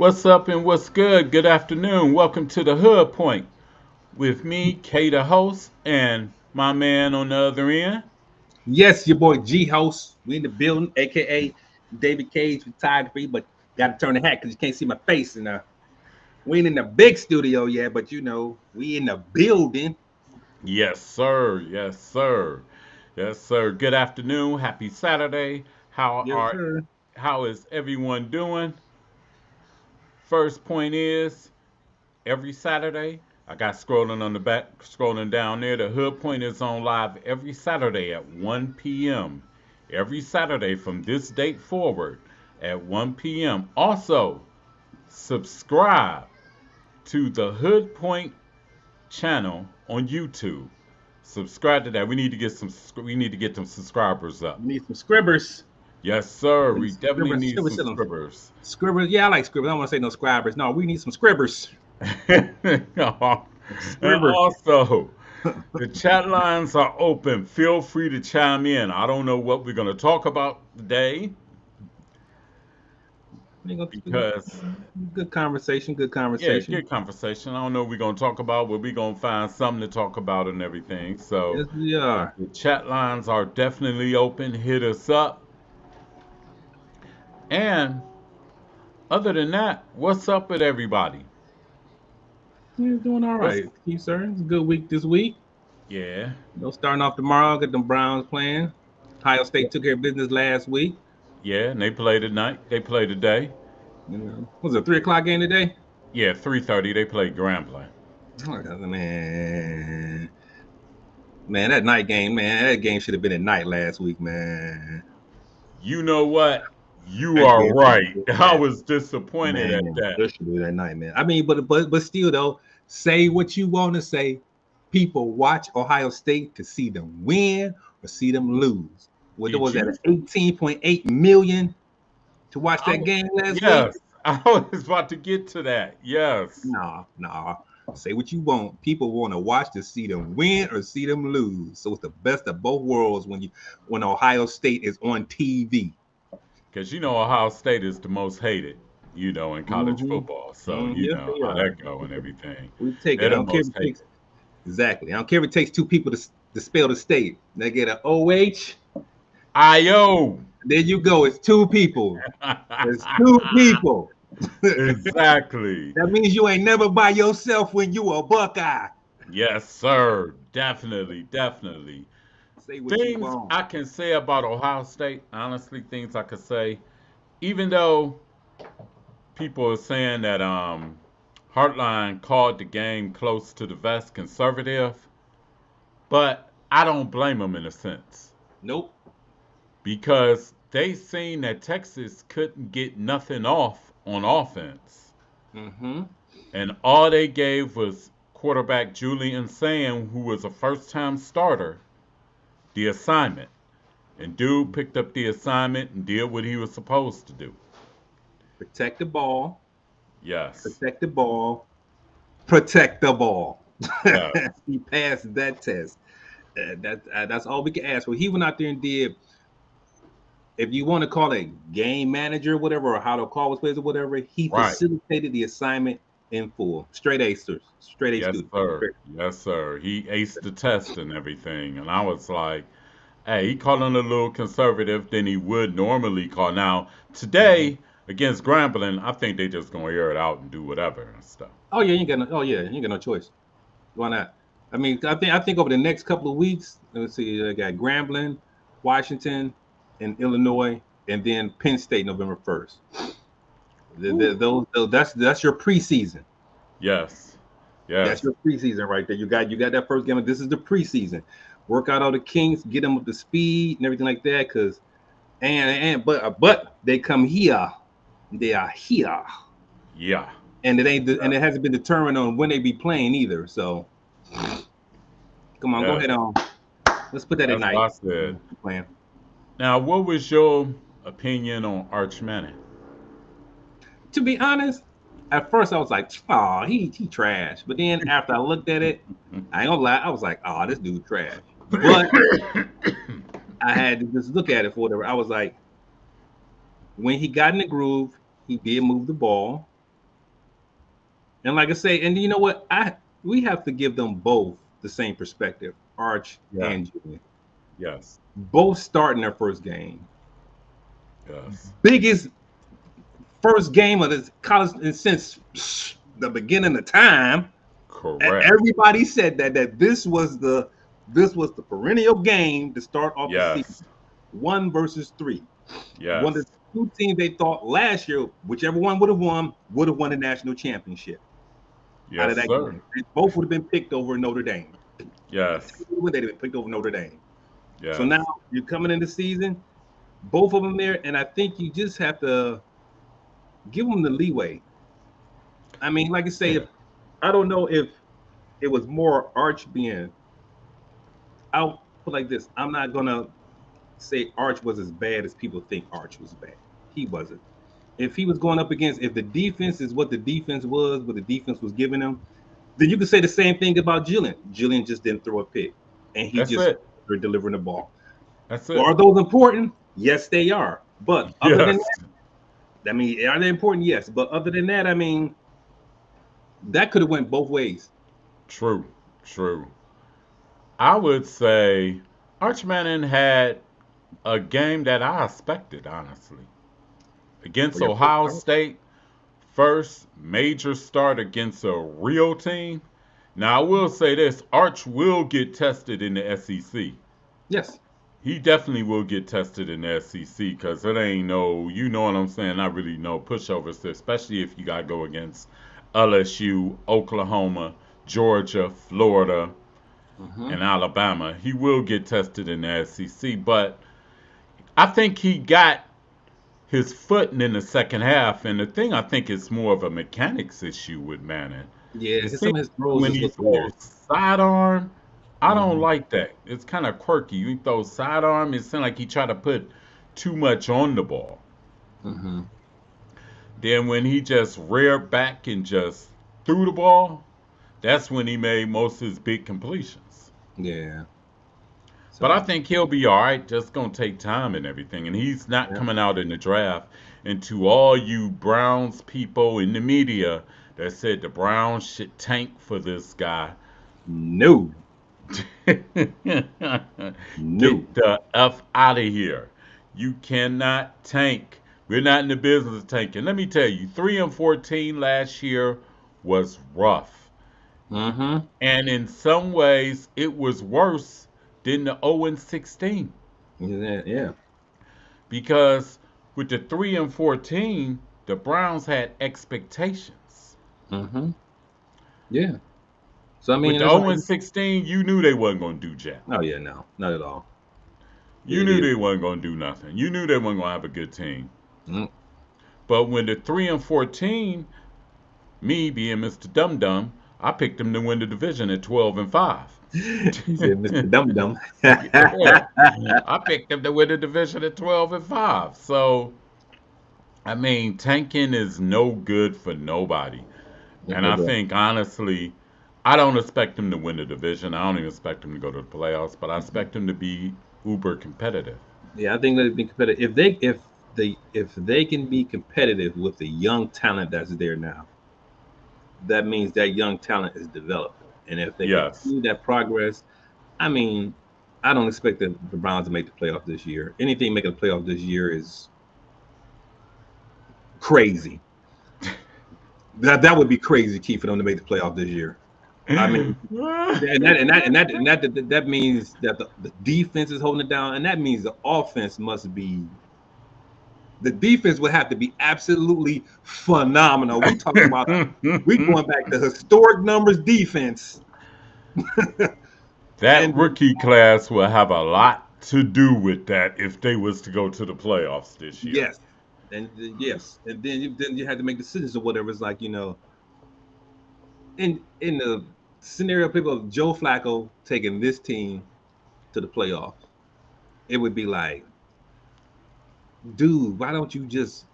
What's up and what's good? Good afternoon. Welcome to the Hood Point with me, K the host, and my man on the other end. Yes, your boy G Host. We in the building, aka David Cage photography, but gotta turn the hat because you can't see my face. And we ain't in the big studio yet, but we in the building. Yes, sir. Yes, sir. Yes, sir. Good afternoon. Happy Saturday. How Yes, are sir. how is everyone doing? First point is every Saturday. I got scrolling on the back, scrolling down there. The Hood Point is on live every Saturday at 1 p.m. Every Saturday from this date forward at 1 p.m. Also, subscribe to the Hood Point channel on YouTube. Subscribe to that. We need to get some. We need to get some subscribers up. We need some scribbers. Yes, sir. We definitely Scribbers, need scribbers, some sit 'em. scribbers. Scribbers. Yeah, I like scribbers. I don't want to say no scribers. No, we need some scribbers. And Scribbers. also, the chat lines are open. Feel free to chime in. I don't know what we're going to talk about today We gonna because, good conversation. Good yeah, conversation. good conversation. I don't know what we're going to talk about, but we're going to find something to talk about and everything. So Yes, we are. the chat lines are definitely open. Hit us up. And other than that, what's up with everybody? You're doing all What's, right, Keith, sir. It's a good week this week. yeah, Starting off tomorrow, get them Browns playing. Ohio State took care of business last week. yeah, and they play tonight. They play today. Was it a 3 o'clock game today? Yeah, 3:30. They play Grambling. Oh, man, that night game, man, that game should have been at night last week, man. You know what? You That are game should have right. been I that, was disappointed at man. that. That should be that night, man. I mean, but still though, say what you want to say. People watch Ohio State to see them win or see them lose. What Did was that? you? 18.8 million to watch I, that game last week? yes, I was about to get to that. Yes. Nah. Say what you want. People want to watch to see them win or see them lose. So it's the best of both worlds when Ohio State is on TV. Because you know Ohio State is the most hated, in college Mm-hmm. football. So you Yes, know they how are. that go and everything. We take They're it. I the don't care if most it takes hated. exactly. I don't care if it takes two people to spell the state. They get an OH. IO. There you go. It's two people. It's two people. That Exactly. means you ain't never by yourself when you a Buckeye. Yes, sir. Definitely, definitely. Say what you Things want. I can say about Ohio State, honestly, things I could say, even though people are saying that Hartline called the game close to the vest conservative, but I don't blame him in a sense Nope. because they seen that Texas couldn't get nothing off on offense, Mm-hmm. and all they gave was quarterback Julian Sam, who was a first-time starter, the assignment, and dude picked up the assignment and did what he was supposed to do. Protect the ball. Yes, Protect the ball. Protect the ball. yes, He passed that test. That's all we can ask for. He went out there and did, if you want to call it game manager, whatever, or how to call his plays or whatever, he right. facilitated the assignment in full. Straight A students, straight A Yes, students. sir. Yes, sir. He aced the test and everything. And I was like, hey, he called him a little conservative than he would normally call. Now, Mhm. today against Grambling, I think they just gonna air it out and do whatever and stuff. Oh yeah, you ain't got no. Oh yeah, you ain't got no choice. Why not? I mean, I think over the next couple of weeks, let's see, I got Grambling, Washington, and Illinois, and then Penn State November 1st. Whew. That's your preseason. Yes. That's Yes. your preseason right there. You got that first game. This is the preseason. Work out all the kinks, get them up to speed and everything like that. Cause but they come here. They are here, Yeah. and it hasn't been determined on when they be playing either. So come on, go Yes. ahead on. Let's put that at That's what night. I said. Playing. Now, what was your opinion on Arch Manning? To be honest, at first I was like, oh, he trash. But then after I looked at it, I ain't gonna lie, I was like, oh, this dude trash. But I had to just look at it for whatever. I was like, when he got in the groove, he did move the ball. And like I say, and you know what? We have to give them both the same perspective, Arch Yeah. and Julian. Yes. Both starting their first game. Yes. Biggest first game of the college since the beginning of time. Correct. Everybody said that this was the perennial game to start off the season. Yes. 1 versus 3. One of Yes. the two teams they thought last year, whichever one would have won the national championship out of Yes, that sir. game. They both would have been picked over Notre Dame. Yes. They'd have been picked over Notre Dame. So Yes. now you're coming in the season, both of them there, and I think you just have to give them the leeway. I mean, like I say, if I don't know if it was more Arch being. I'll put like this: I'm not gonna say Arch was as bad as people think Arch was bad. He wasn't. If he was going up against, if the defense is what the defense was, what the defense was giving him, then you could say the same thing about Jillian. Jillian just didn't throw a pick, and he That's just it. delivering the ball. That's Well, are it. those important? Yes, they are. But other than Yes. that, I mean, are they important? Yes. But other than that, I mean, that could have went both ways. True. True. I would say Arch Manning had a game that I expected, honestly. For Against your first Ohio start. State, first major start against a real team. Now, I will say this Arch will get tested in the SEC. Yes. He definitely will get tested in the SEC because it ain't no, you know what I'm saying, not really no pushovers, especially if you got to go against LSU, Oklahoma, Georgia, Florida, Mm-hmm. and Alabama. He will get tested in the SEC, but I think he got his footing in the second half. And the thing I think is more of a mechanics issue with Manning. Yeah, It seems some of his throws when just he look throws weird. sidearm, I don't Mm-hmm. like that. It's kind of quirky. You throw sidearm, it seems like he try to put too much on the ball. Mm-hmm. Then when he just reared back and just threw the ball, that's when he made most of his big completions. Yeah. But I So think he'll be all right. Just gonna take time and everything. And he's not yeah. coming out in the draft. And to all you Browns people in the media that said the Browns should tank for this guy, No. get No. the F out of here. You cannot tank. We're not in the business of tanking. Let me tell you, 3-14 last year was rough. Mm-hmm. And in some ways, it was worse than the 0-16. Yeah. Yeah. Because with the 3-14, the Browns had expectations. Mm-hmm. Yeah. So I With mean, the it's like, 0-16, you knew they wasn't going to do jack. oh yeah, no, not at all. You It knew is. they wasn't going to do nothing. You knew they weren't going to have a good team. Mm. But when the 3-14, me being Mr. Dum Dum, I picked them to win the division at 12-5. He said, Mr. Dum Dum. Yeah, I picked them to win the division at 12-5. So I mean, tanking is no good for nobody. And I think honestly, I don't expect them to win the division. I don't even expect them to go to the playoffs, but I expect them to be uber competitive. Yeah, I think they'd be competitive if they can be competitive with the young talent that's there now. That means that young talent is developing, and if they Yes. continue that progress, I mean, I don't expect the Browns to make the playoffs this year. Anything making the playoffs this year is crazy. That would be crazy, Keith, for them to make the playoffs this year. I mean, that means that the defense is holding it down, and that means the offense must be the defense would have to be absolutely phenomenal. We going back to historic numbers defense, That and rookie class will have a lot to do with that if they was to go to the playoffs this year. yes, yes, and then you had to make decisions or whatever. It's like in the scenario people of Joe Flacco taking this team to the playoffs, it would be like, dude, why don't you just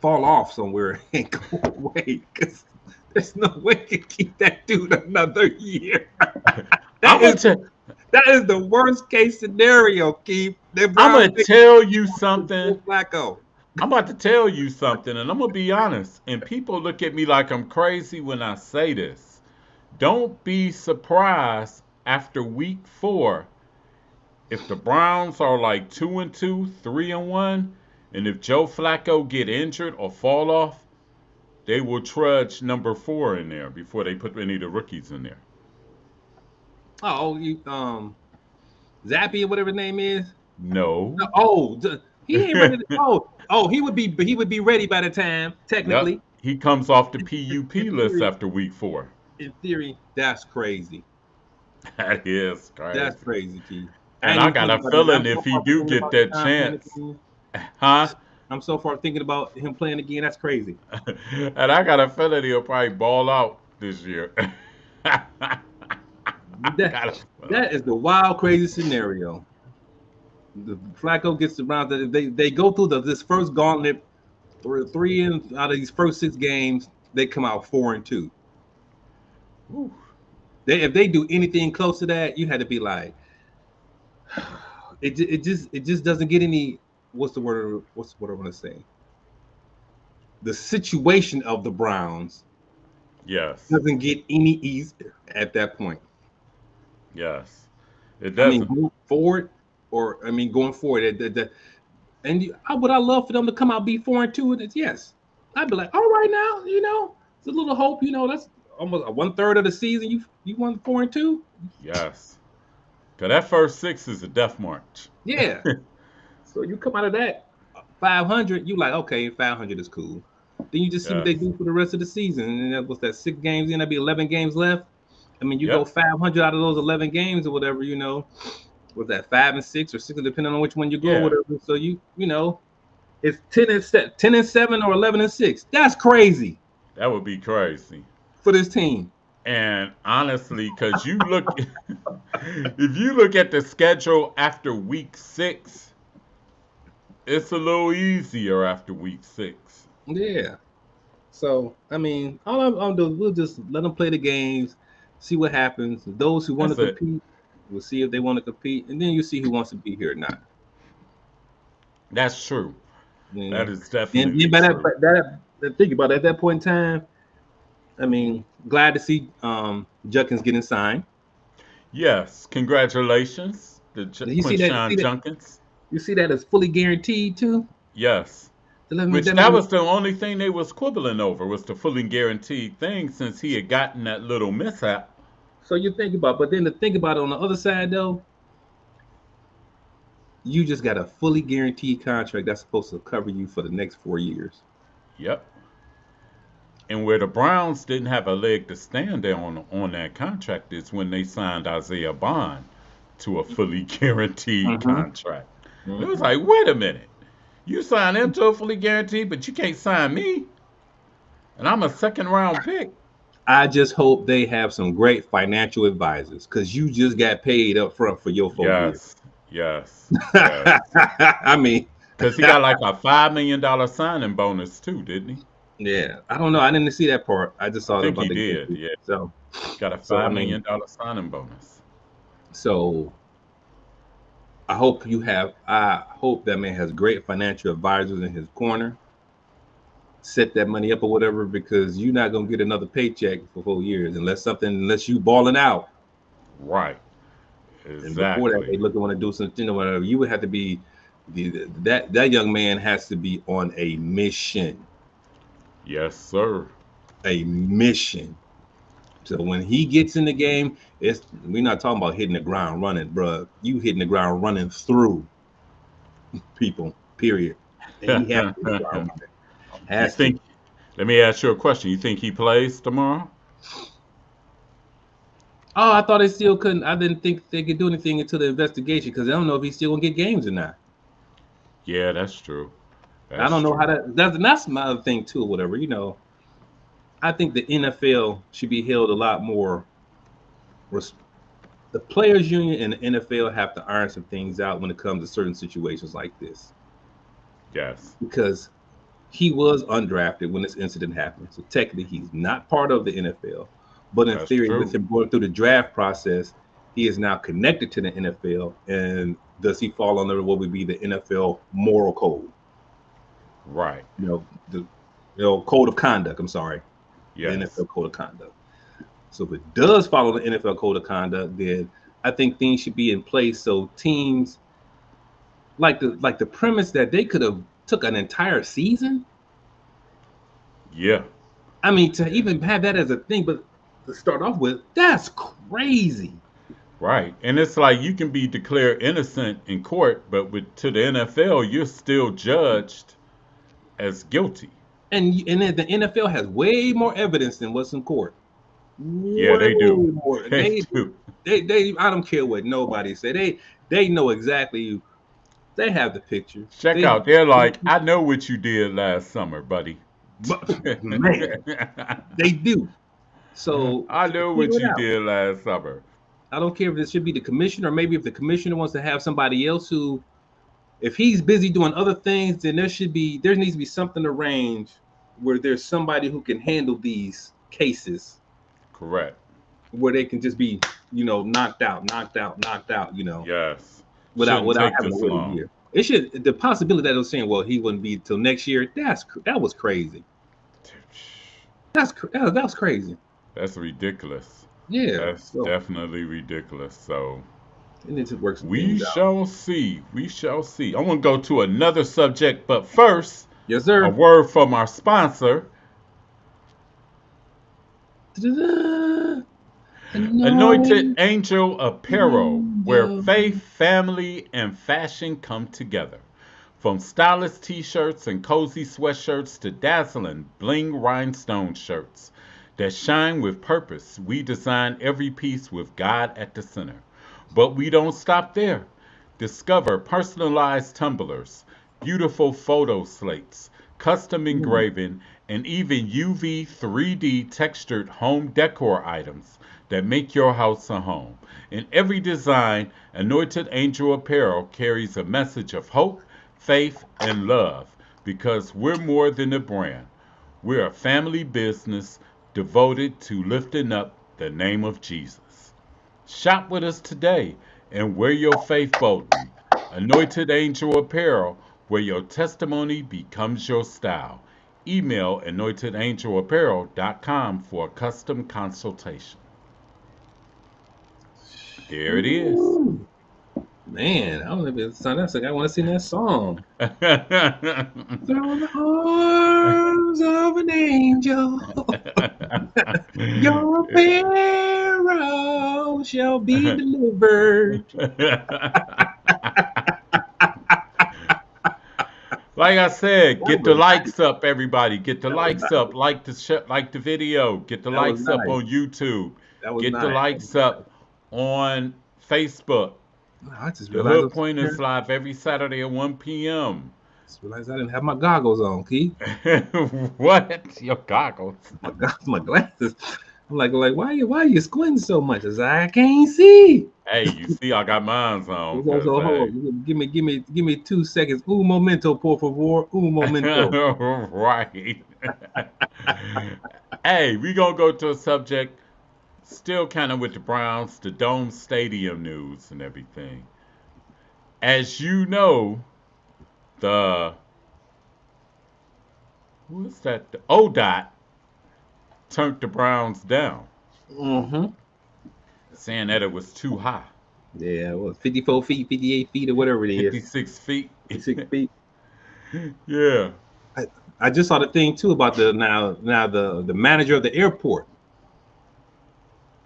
fall off somewhere and go away? Because there's no way to keep that dude another year. I'm That gonna is tell, that is the worst case scenario, Keith. The I'm Browns gonna take tell you to something. Joe Flacco. I'm about to tell you something, and I'm gonna be honest. And people look at me like I'm crazy when I say this. Don't be surprised after week 4 if the Browns are like 2-2, 3-1, and if Joe Flacco get injured or fall off, they will trudge number 4 in there before they put any of the rookies in there. Oh, Zappy or whatever his name is. No. He ain't ready. He would be ready by the time Yep. technically. He comes off the PUP In list theory, after week 4. that's crazy. That is That's crazy. crazy, Key. I And ain't I even got thinking a about that. feeling I'm if so he far do thinking get about the that time playing chance, again. huh? I'm so far thinking about him playing again. That's crazy. And I got a feeling he'll probably ball out this year. I That got a feeling. that is the wild, crazy scenario. The Flacco gets the Browns. They go through this first gauntlet. Out of these first 6 games, they come out 4-2. Whew. If they do anything close to that, you had to be like, it just doesn't get any. What's the word I want to say? The situation of the Browns Yes, doesn't get any easier at that point. yes. It I mean, doesn't. going forward, going forward, would I love for them to come out be 4-2? And it's yes, I'd be like, all right now, it's a little hope. That's almost 1/3 of the season. You won 4-2. Yes. Because that first 6 is a death march. Yeah. So you come out of that 500, you like, okay, 500 is cool. Then you just see what they Yes. do for the rest of the season. And that was that 6 games in, that'd be 11 games left. I mean, you go Yep. 500 out of those 11 games or whatever, was that 5 and 6 or 6, depending on which one you go, Yeah. whatever. So it's 10-7 or 11-6. That's crazy That would be crazy. for this team. And honestly, because you look, if you look at the schedule after week 6, it's a little easier after week 6. Yeah. So I mean, all I'm doing, we'll just let them play the games, see what happens. Those who want to That's it. compete, we'll see if they want to compete, and then you see who wants to be here or not. That's true. And That is then definitely by true. think about it, at that point in time, I mean, glad to see Judkins getting signed. Yes. Congratulations to You see that? Quinshawn Junkins. You see that as fully guaranteed too. Yes. Which That that means, was the only thing they was quibbling over was the fully guaranteed thing since he had gotten that little mishap. so you think about, but then to think about it on the other side though, you just got a fully guaranteed contract that's supposed to cover you for the next 4 years. Yep. And where the Browns didn't have a leg to stand on that contract is when they signed Isaiah Bond to a fully guaranteed Mm-hmm. contract. It was Mm-hmm. like, wait a minute. You sign him to a fully guaranteed, but you can't sign me. And I'm a second round pick. I just hope they have some great financial advisors because you just got paid up front for your 4 years. Yes. Yes. Yes. I mean, Because he got like a $5 million signing bonus too, didn't he? yeah, I don't know. I didn't see that part. I just I saw it think about he the did. guarantee. Yeah. So, Got a so I $5 mean, million dollar signing bonus. so I hope that man has great financial advisors in his corner. Set that money up or whatever because you're not gonna get another paycheck for 4 years unless you balling out. Right. And before that, they Exactly. look and want to do something or whatever. You would have to be that young man has to be on a mission, Yes, sir. a mission. So when he gets in the game, we're not talking about hitting the ground running, bro. You hitting the ground running through people, period. And he has to hit the ground running. You Has to. think, let me ask you a question. You think he plays tomorrow? Oh, I thought they still couldn't. I didn't think they could do anything until the investigation because I don't know if he's still gonna get games or not. Yeah, that's true. I That's don't know how true. that's my other thing too, or whatever. I think the NFL should be held a lot more. The players union and the NFL have to iron some things out when it comes to certain situations like this Yes, because he was undrafted when this incident happened. So technically, he's not part of the NFL. But in that's theory, with true. him going through the draft process, he is now connected to the NFL. And does he fall under what would be the NFL moral code? Right. The code of conduct. I'm sorry, the Yes. NFL code of conduct. So if it does follow the NFL code of conduct, then I think things should be in place so teams like the premise that they could have took an entire season. Yeah. I mean, to even have that as a thing, but to start off with, that's crazy. Right. And it's like you can be declared innocent in court, but to the NFL, you're still judged as guilty. And then the NFL has way more evidence than what's in court. Yeah, Way they do. more. They They do. they I don't care what nobody say. They know exactly. They have the picture. Check They out. They're like, I know what you did last summer, buddy. man, they do. So I to know figure what it you out. did last summer. I don't care if it should be the commissioner, or maybe if the commissioner wants to have somebody else who, if he's busy doing other things, then there needs to be something arranged where there's somebody who can handle these cases Correct. where they can just be, knocked out, Yes. without Shouldn't take having to this wait a long. year. It should the possibility that they're saying, well, he wouldn't be till next year. That was crazy. That was crazy. That's ridiculous. Yeah. That's So definitely ridiculous. So it needs to work some we things out. shall see. We shall see. I want to go to another subject, but first, Yes, a sir. word from our sponsor, Da-da-da. Anointed Angel Apparel, where Angel. faith, family, and fashion come together. From stylish t shirts and cozy sweatshirts to dazzling bling rhinestone shirts that shine with purpose, we design every piece with God at the center. But we don't stop there. Discover personalized tumblers, beautiful photo slates, custom Mm. engraving, and even UV 3D textured home decor items that make your house a home. In every design, Anointed Angel Apparel carries a message of hope, faith, and love because we're more than a brand. We're a family business devoted to lifting up the name of Jesus. Shop with us today and wear your faith boldly. Anointed Angel Apparel, where your testimony becomes your style. Email anointedangel.apparel.com for a custom consultation. There it is. Ooh. Man, I don't know if it sounds like I want to sing that song. Throw the arms of an angel, your pharaoh shall be delivered. Like I said, That get the was nice. likes up, everybody. Get the That was likes nice. up. Like the video. Get the That was likes up nice. on YouTube. That was Get the nice. That likes was nice. up on Facebook. I just The realized Hood I'm sitting Point is here. live every Saturday at 1 p.m. Just realized I didn't have my goggles on, Keith. What? Your goggles. My glasses. I'm like, why you squinting so much? I can't see. Hey, you see, I got mines on So, because, hold hey. on. Give me 2 seconds. Un momento, por favor. Un momento. Right. Hey, we going to go to a subject still kind of with the Browns, the Dome Stadium news and everything. As you know, the who's that? The ODOT turned the Browns down, Mm-hmm. saying that it was too high, Yeah, well, 54 feet, 58 feet, or whatever it is. 56 feet. 6 feet. Yeah. I, I just saw the thing too about now the manager of the airport.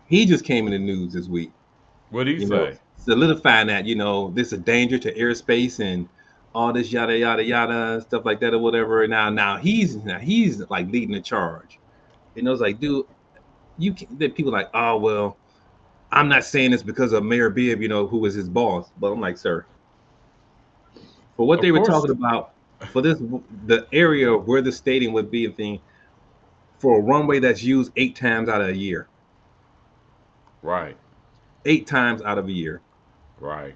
He just came in the news this week. What'd he You know, say? solidifying that this is a danger to airspace and all this yada yada yada stuff like that or whatever. Now he's like leading the charge. It's like, dude, that people like, oh well, I'm not saying this because of Mayor Bibb, who was his boss, but I'm like, sir, for what Of they were course. talking about for the area where the stadium would be a thing for a runway that's used 8 times out of a year, Right. 8 times out of a year. Right.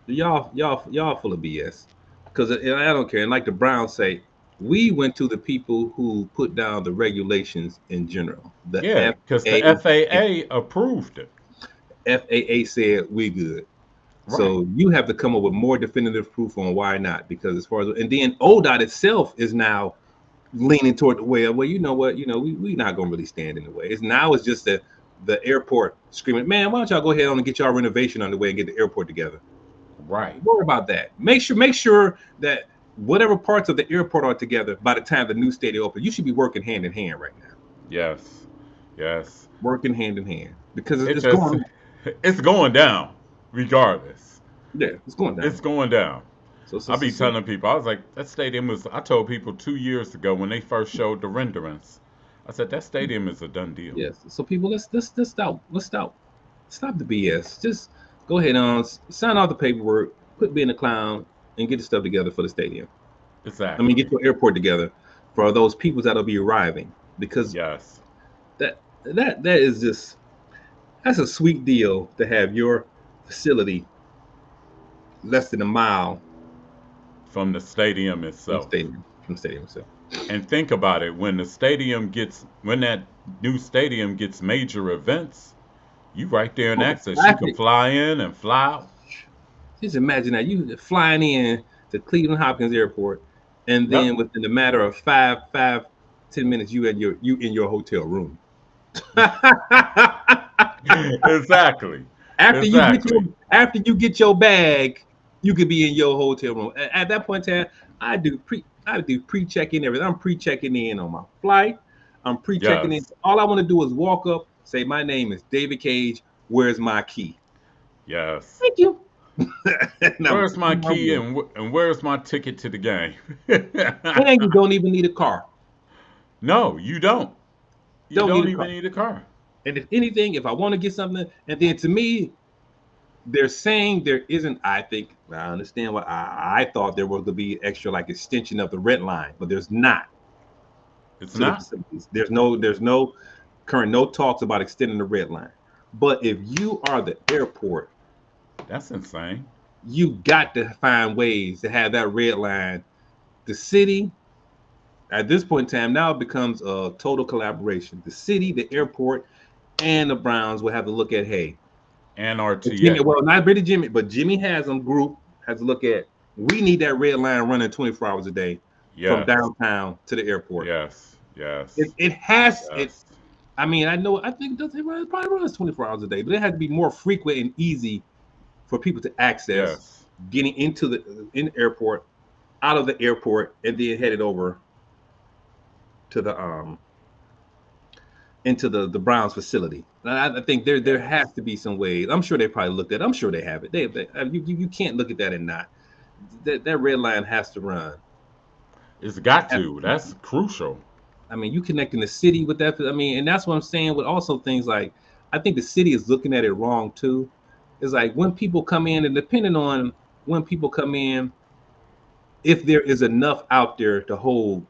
Y'all full of BS. Because I don't care. And like the Browns say, we went to the people who put down the regulations in general. The Yeah, because the FAA FAA approved it. FAA said we good. Right. So you have to come up with more definitive proof on why not. Because as far as and then ODOT itself is now leaning toward the way of, well, you know what, we not gonna really stand in the way. It's just the airport screaming, man, why don't y'all go ahead on and get y'all renovation underway and get the airport together? Right. Worry about that. Make sure that whatever parts of the airport are together by the time the new stadium opens. You should be working hand in hand right now. Yes. Yes. Working hand in hand because It it's just going. it's going down regardless. Yeah, it's going It's down. going down. So, so, I so, be so telling people, I was like, that stadium was. I told people 2 years ago when they first showed the renderings, I said that stadium is a done deal. yes. So people, let's stop the BS. Just go ahead on sign all the paperwork, quit being a clown, and get the stuff together for the stadium. I mean, get Exactly. your airport together for those people that'll be arriving because Yes. that is just that's a sweet deal to have your facility less than a mile From the stadium from the itself. stadium. From the stadium itself. And think about it, when that new stadium gets major events, you right there in Oh, the access. You can traffic. fly in and fly out. Just imagine that you flying in to Cleveland Hopkins Airport, and Yep. then within a matter of 10 minutes, you in your hotel room. Exactly. after you get your Exactly. after you get your bag, you could be in your hotel room. At that point in time, I do pre check-in everything. I'm pre-checking in on my flight. I'm pre-checking in. Yes. All I want to do is walk up, say my name is David Cage. Where's my key? Yes. Thank you. And I'm Where's my on my key way. and where's my ticket to the game? And you don't even need a car. No, you don't. You Don't need don't a even car. need a car. And if anything, if I want to get something, and then to me, they're saying there isn't. I think I understand what I thought there was to be extra like extension of the red line, but there's not It's to the not. facilities. There's no current no talks about extending the red line. But if you are the airport, That's insane. you got to find ways to have that red line. The city at this point in time now it becomes a total collaboration. The city, the airport, and the Browns will have to look at, hey, And Jimmy, RTA. well, not really Jimmy, but Jimmy Haslam group has to look at. We need that red line running 24 hours a day from Yes. downtown to the airport. Yes. It, Yes. it has it. Yes. I mean, I think it probably runs 24 hours a day, but it has to be more frequent and easy for people to access Yes. getting into the airport, out of the airport, and then headed over to the into the Browns facility. I think there Yes. has to be some ways. I'm sure they probably looked at it. I'm sure they have it. You can't look at that and not. That red line has to run. It's got Has to. to That's run. crucial. I mean, you connecting the city with that. I mean, and that's what I'm saying with also things like I think the city is looking at it wrong too. It's like when people come in, and depending on when people come in, if there is enough out there to hold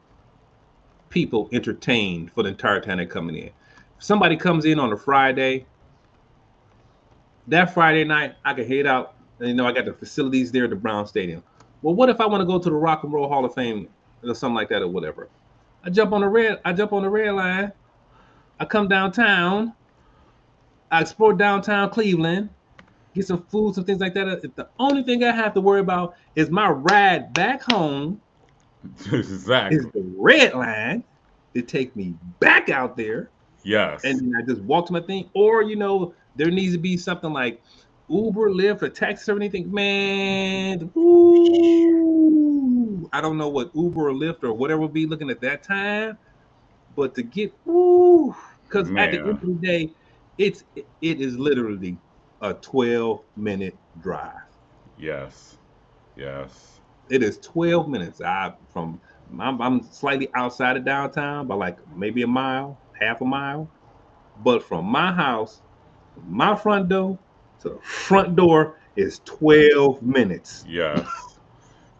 people entertained for the entire time they're coming in. If somebody comes in on a Friday, that Friday night, I can head out. And, I got the facilities there at the Brown Stadium. Well, what if I want to go to the Rock and Roll Hall of Fame or something like that or whatever? I jump on the red line. I come downtown. I explore downtown Cleveland, get some food, some things like that. The only thing I have to worry about is my ride back home is Exactly. the red line to take me back out there, and Yes. then I just walk to my thing. Or there needs to be something like Uber, Lyft, or taxi or anything. Man, ooh, I don't know what Uber or Lyft or whatever will be looking at that time, but to get ooh, because at the end Man. of the day, it is literally a 12-minute drive. Yes. Yes. It is 12 minutes. I'm slightly outside of downtown by like maybe a mile, half a mile. But from my house, from my front door to the front door is 12 minutes. Yes.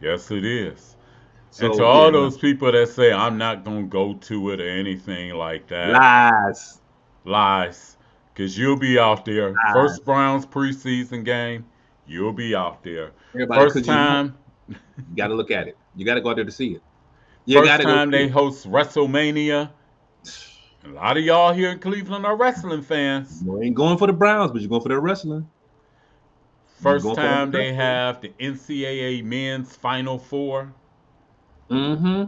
Yes, it is. And to So yeah, all no, those people that say I'm not gonna go to it or anything like that, lies, lies. Cause you'll be out there. First lies. Browns preseason game, you'll be out there. Everybody, First because time, you got to look at it. You got to go out there to see it. You got first to go time see they it. host WrestleMania. A lot of y'all here in Cleveland are wrestling fans. You ain't going for the Browns, but you're going for the wrestling. You First going for time that? they have the NCAA men's Final Four. Mm-hmm.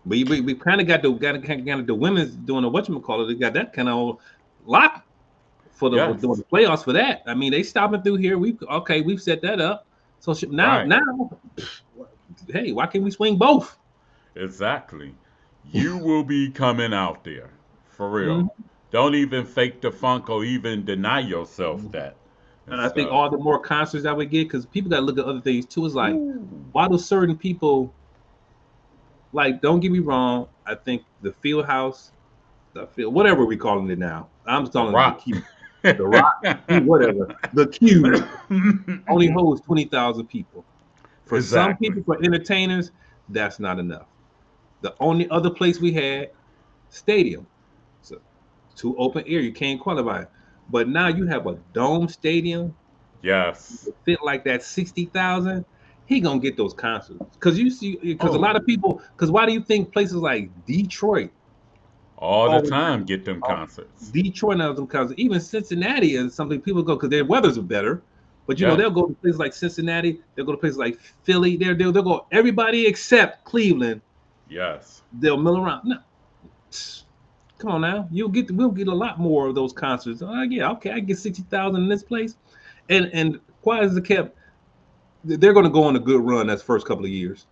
We kind of got the women's doing the whatchamacallit. They got that kind of lock for the doing Yes, the playoffs for that. I mean, they stopping through here. We've set that up. So right. now, hey, why can't we swing both? Exactly. You will be coming out there. For real. Mhm. Don't even fake the funk or even deny yourself that and And I think stuff. all the more concerts that we get, because people got to look at other things too. It's like, Ooh. why do certain people like? Don't get me wrong. I think the field house, the field, whatever we calling it now. I'm The calling it the Rock. Q, the Rock, whatever. The Q only holds 20,000 people. For some Exactly. people, for entertainers, that's not enough. The only other place we had stadium, so two open air, you can't qualify. But now you have a dome stadium Yes. fit like that 60,000. He gonna get those concerts because you see because a lot Oh, of people because why do you think places like Detroit all the always time get them uh, concerts. Detroit now them concerts even Cincinnati is something people go because their weathers are better. But Yes. they'll go to places like Cincinnati, they'll go to places like Philly, they'll go everybody except Cleveland. Yes. They'll mill around. No, come on now. We'll get a lot more of those concerts. Yeah, okay, I get 60,000 in this place. And quiet as it kept, they're gonna go on a good run that's first couple of years.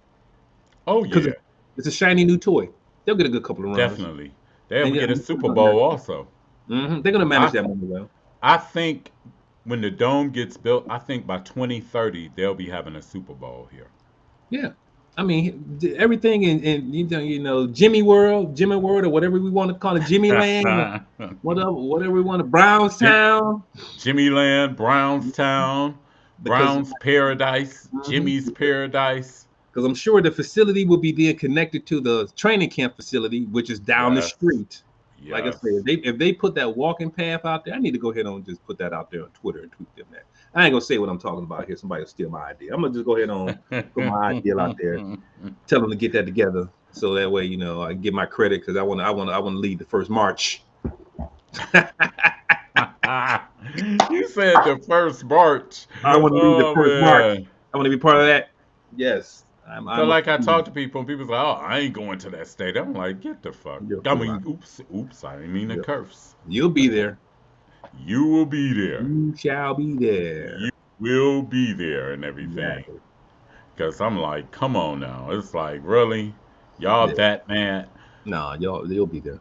Oh, Because yeah. it's a shiny new toy. They'll get a good couple of runs. Definitely. They'll And get a they're Super gonna manage Bowl that. also. They're gonna manage I that money well. I think when the dome gets built, I think by 2030 they'll be having a Super Bowl here. Yeah. I mean, everything in Jimmy World, or whatever we want to call it, Jimmy Land, or whatever we want to, Jim, Brownstown. Jimmy Land, Brownstown, Because Brown's Paradise, Jimmy's Paradise. because I'm sure the facility will be then connected to the training camp facility, which is down the Yes. street. Like I said, Yes. if they put that walking path out there, I need to go ahead and just put that out there on Twitter and tweet them that. I ain't gonna say what I'm talking about here. Somebody will steal my idea. I'm gonna just go ahead and put my idea out there, tell them to get that together, so that way I can get my credit because I want to lead the first march. You said the first March. I want to lead the Oh first march. man. I want to be part of that. Yes, Cause I'm a like I talk to people and people's like, oh, I ain't going to that state. I'm like, get the fuck. you're I fooling. mean, oops, I didn't mean to Yep. curse. You'll be there. You will be there. You shall be You there. will be there and everything. Exactly. Cause I'm like, come on now. It's like, really? Y'all Yeah. that mad? No, you'll be there.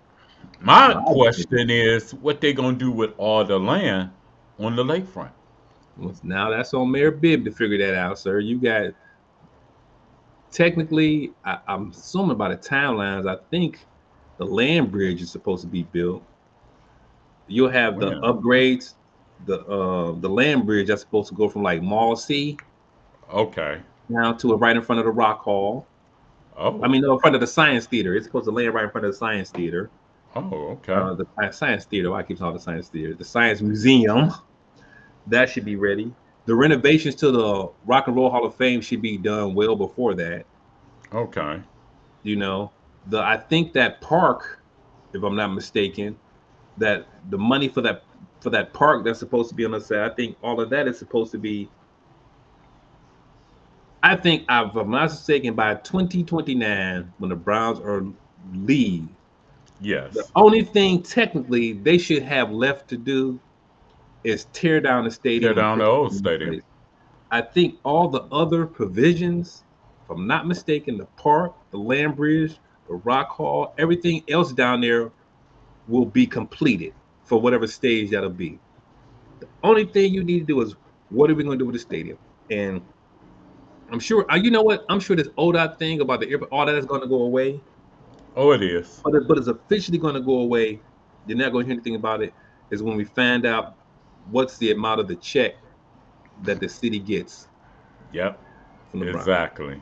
My No, question is, what they gonna do with all the land on the lakefront? now that's on Mayor Bibb to figure that out, sir. You got technically, I'm assuming by the timelines, I think the land bridge is supposed to be built. You'll have the When? upgrades. The land bridge that's supposed to go from like Mall C Okay. down to right in front of the Rock Hall. I Oh. mean, no, in front of the Science Theater. It's supposed to land right in front of the Science Theater. Oh, okay. The Science Theater. Why I keep calling it the Science Theater? The Science Museum. That should be ready. The renovations to the Rock and Roll Hall of Fame should be done well before that. Okay. You know, I think that park, if I'm not mistaken, that the money for that park that's supposed to be on the side, I think all of that is supposed to be. I think, if I'm not mistaken, by 2029, when the Browns are leave, the Yes. only thing technically they should have left to do is tear down the Tear stadium and down put the old something in stadium. place. I think all the other provisions, if I'm not mistaken, the park, the land bridge, the rock hall, everything else down there will be completed for whatever stage that'll be. The only thing you need to do is what are we going to do with the stadium? And I'm sure, you know what? I'm sure this ODOT thing about the airport, all that is going to go away, Oh, it is. but it's officially going to go away. You're not going to hear anything about it. Is when we find out what's the amount of the check that the city gets Yep. from the Browns. Exactly.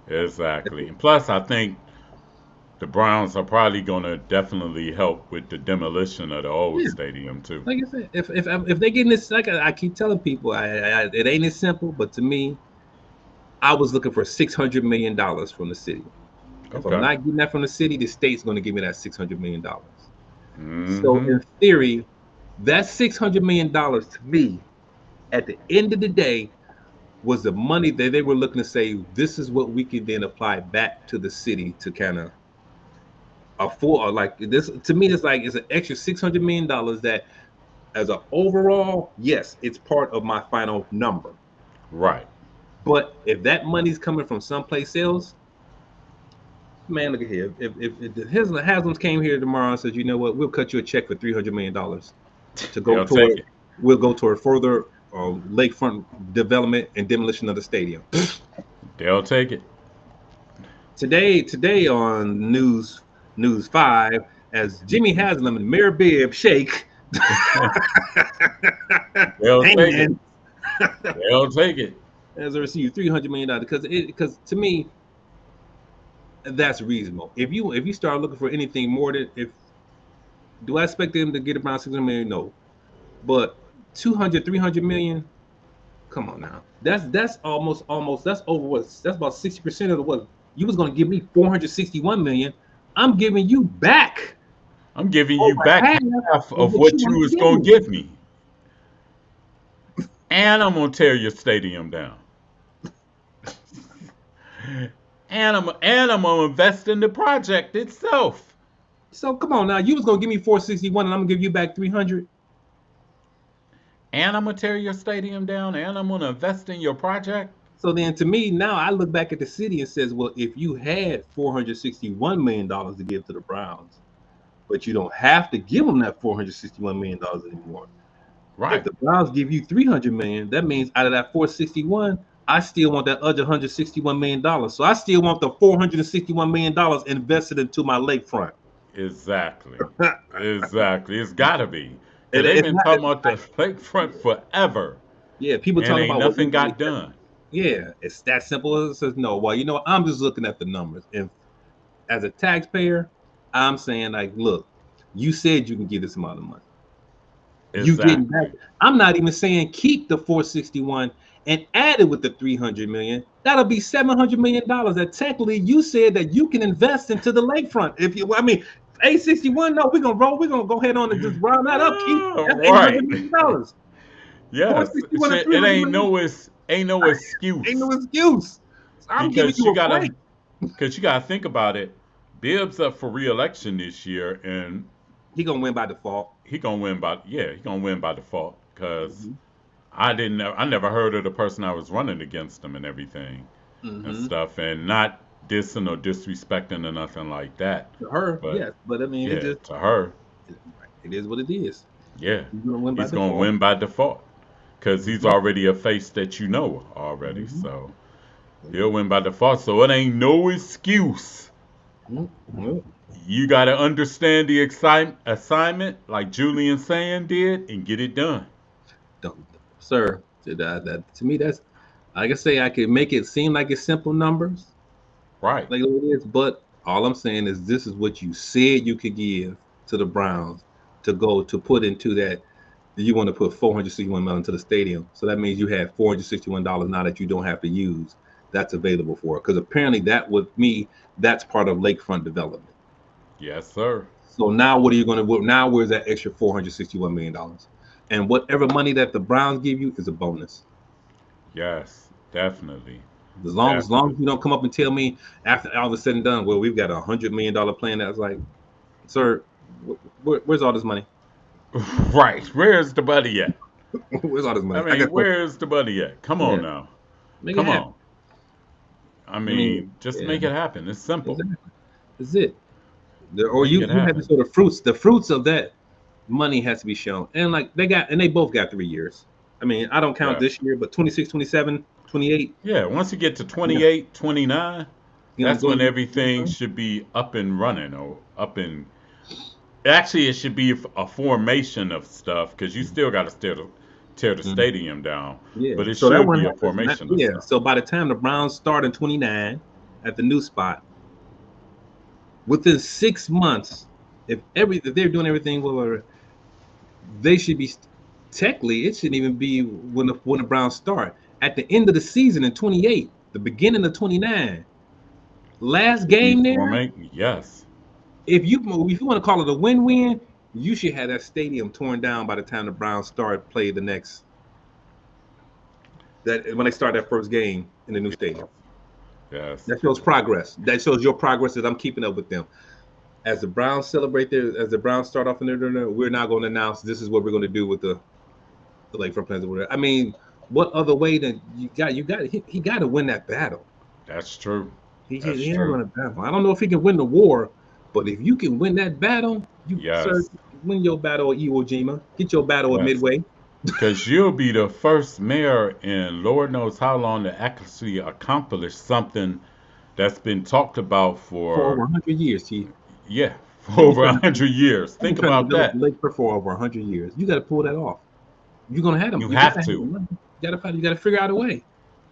That's Exactly. it. And plus, I think the Browns are probably gonna definitely help with the demolition of the old Yeah. stadium too. Like I said, if they getting this, like I keep telling people, it ain't as simple. But to me, I was looking for $600 million from the city. If I'm Okay. not getting that from the city, the state's going to give me that $600 million. So Mm-hmm. in theory, that $600 million to me, at the end of the day, was the money that they were looking to say, this is what we can then apply back to the city to kind of afford, or like this. To me, it's an extra $600 million that, as an overall, yes, it's part of my final number. Right. But if that money's coming from someplace else, man, look at here. If the Haslam's came here tomorrow and says, you know what, we'll cut you a check for $300 million to go They'll take toward, it. we'll go toward further lakefront development and demolition of the stadium. They'll take it. Today on News 5, as Jimmy Haslam and Mayor Bibb shake They'll take it. hand They'll take it. as they receive $300 million, because to me that's reasonable. If you start looking for anything more than, if do I expect them to get around 600 million? No, but 200, 300 million. Come on now, that's almost that's over what, that's about 60% of the what you was going to give me. 461 million. I'm giving you back. I'm giving you Over back half half of what you was gonna give me, and I'm gonna tear your stadium down, and I'm gonna invest in the project itself, So come on now, you was gonna give me 461, and I'm gonna give you back 300. and I'm gonna tear your stadium down, and I'm gonna invest in your project. So then, to me, now I look back at the city and says, well, if you had $461 million to give to the Browns, but you don't have to give them that $461 million anymore. If Right. the Browns give you 300 million, that means out of that 461, I still want that other $161 million. So I still want the $461 million invested into my lakefront. Exactly. Exactly. It's gotta be. Cause And they've it's been not, talking about the lakefront forever, yeah, people and talking ain't about what nothing got done. yeah, it's that simple. It says no. Well, I'm just looking at the numbers, and as a taxpayer, I'm saying, like, look, you said you can give this amount of money. You getting back. Exactly. I'm not even saying keep the 461 and add it with the 300 million. That'll be $700 million. That technically you said that you can invest into the lakefront. If you, I mean, 861. No, we're gonna roll. We're gonna go ahead on and just round that up. Keep that's eight Right. hundred million dollars. Yes. 461 and Shit, it 300 million. ain't no Ain't no excuse. excuse. So I'm giving Because you a break. you gotta think about it. Bibbs up for re-election this year, and He gonna win by default. he gonna win by default. Cause Mhm. I never heard of the person I was running against him and everything and Mm-hmm. stuff, and not dissing or disrespecting or nothing like that. To her, But yes, but I mean, yeah, to her, it is what it is. yeah, He's gonna win by he's gonna default. win by default. Cause he's already a face that you know already, Mhm. so he'll win by default. So it ain't no excuse. Mhm. You got to understand the assignment, like Julian Sand did, and get it done. Don't, sir. To me, that's like I say. I can make it seem like it's simple numbers, Right. like it is, but all I'm saying is this is what you said you could give to the Browns to go to put into that. You want to put 461 million into the stadium, so that means you have $461 now that you don't have to use. That's available for it, because apparently that with me, that's part of lakefront development. Yes, sir. So now what are you going to? Now where's that extra $461 million? And whatever money that the Browns give you is a bonus. Yes, definitely. As long as Definitely. you don't come up and tell me after all is said and done, well, we've got $100 million plan. That's like, sir, where's all this money? Right. Where's the buddy at? Where's all this I money? I mean, got questions. where's the buddy at? Come Yeah, on now. make it Come happen. on. I I mean, mean, just yeah, make it happen. It's simple. exactly. That's it. Or Make you it you have to happen. show the fruits of that money has to be shown. And like they both got 3 years. I mean, I don't count Yeah. this year, but 26, 27, 28. Yeah. Once you get to Yeah, 28, 29, that's when going. everything should be up and running or up and actually, it should be a formation of stuff because you still got to tear the Mhm. stadium down, Yeah. but it So that should one be a happens. formation of Yeah. stuff. So by the time the Browns start in 29 at the new spot, within 6 months, if they're doing everything well, they should be technically it shouldn't even be when the Browns start at the end of the season in 28, the beginning of 29, last Should be game there. formation. Yes, If you want to call it a win-win, you should have that stadium torn down by the time the Browns start play the next. that when they start that first game in the new stadium. Yes. That shows progress. That shows your progress that I'm keeping up with them. As the Browns celebrate as the Browns start off in their, we're not going to announce this is what we're going to do with the Lakefront Plains or whatever. I mean, what other way than he got to win that battle. That's true. That's He ain't true. going to battle. I don't know if he can win the war, but if you can win that battle, you sir, Yes. win your battle at Iwo Jima. Get your battle at Yes. Midway. Because you'll be the first mayor in Lord knows how long to actually accomplish something that's been talked about For over for, 100 years, Chief. yeah, for I've been over a trying to, 100 years. I've been Think trying to about develop that. the Lakefront for over 100 years. You got to pull that off. You're gonna have them. You You gotta have have to. them. You gotta figure out a way.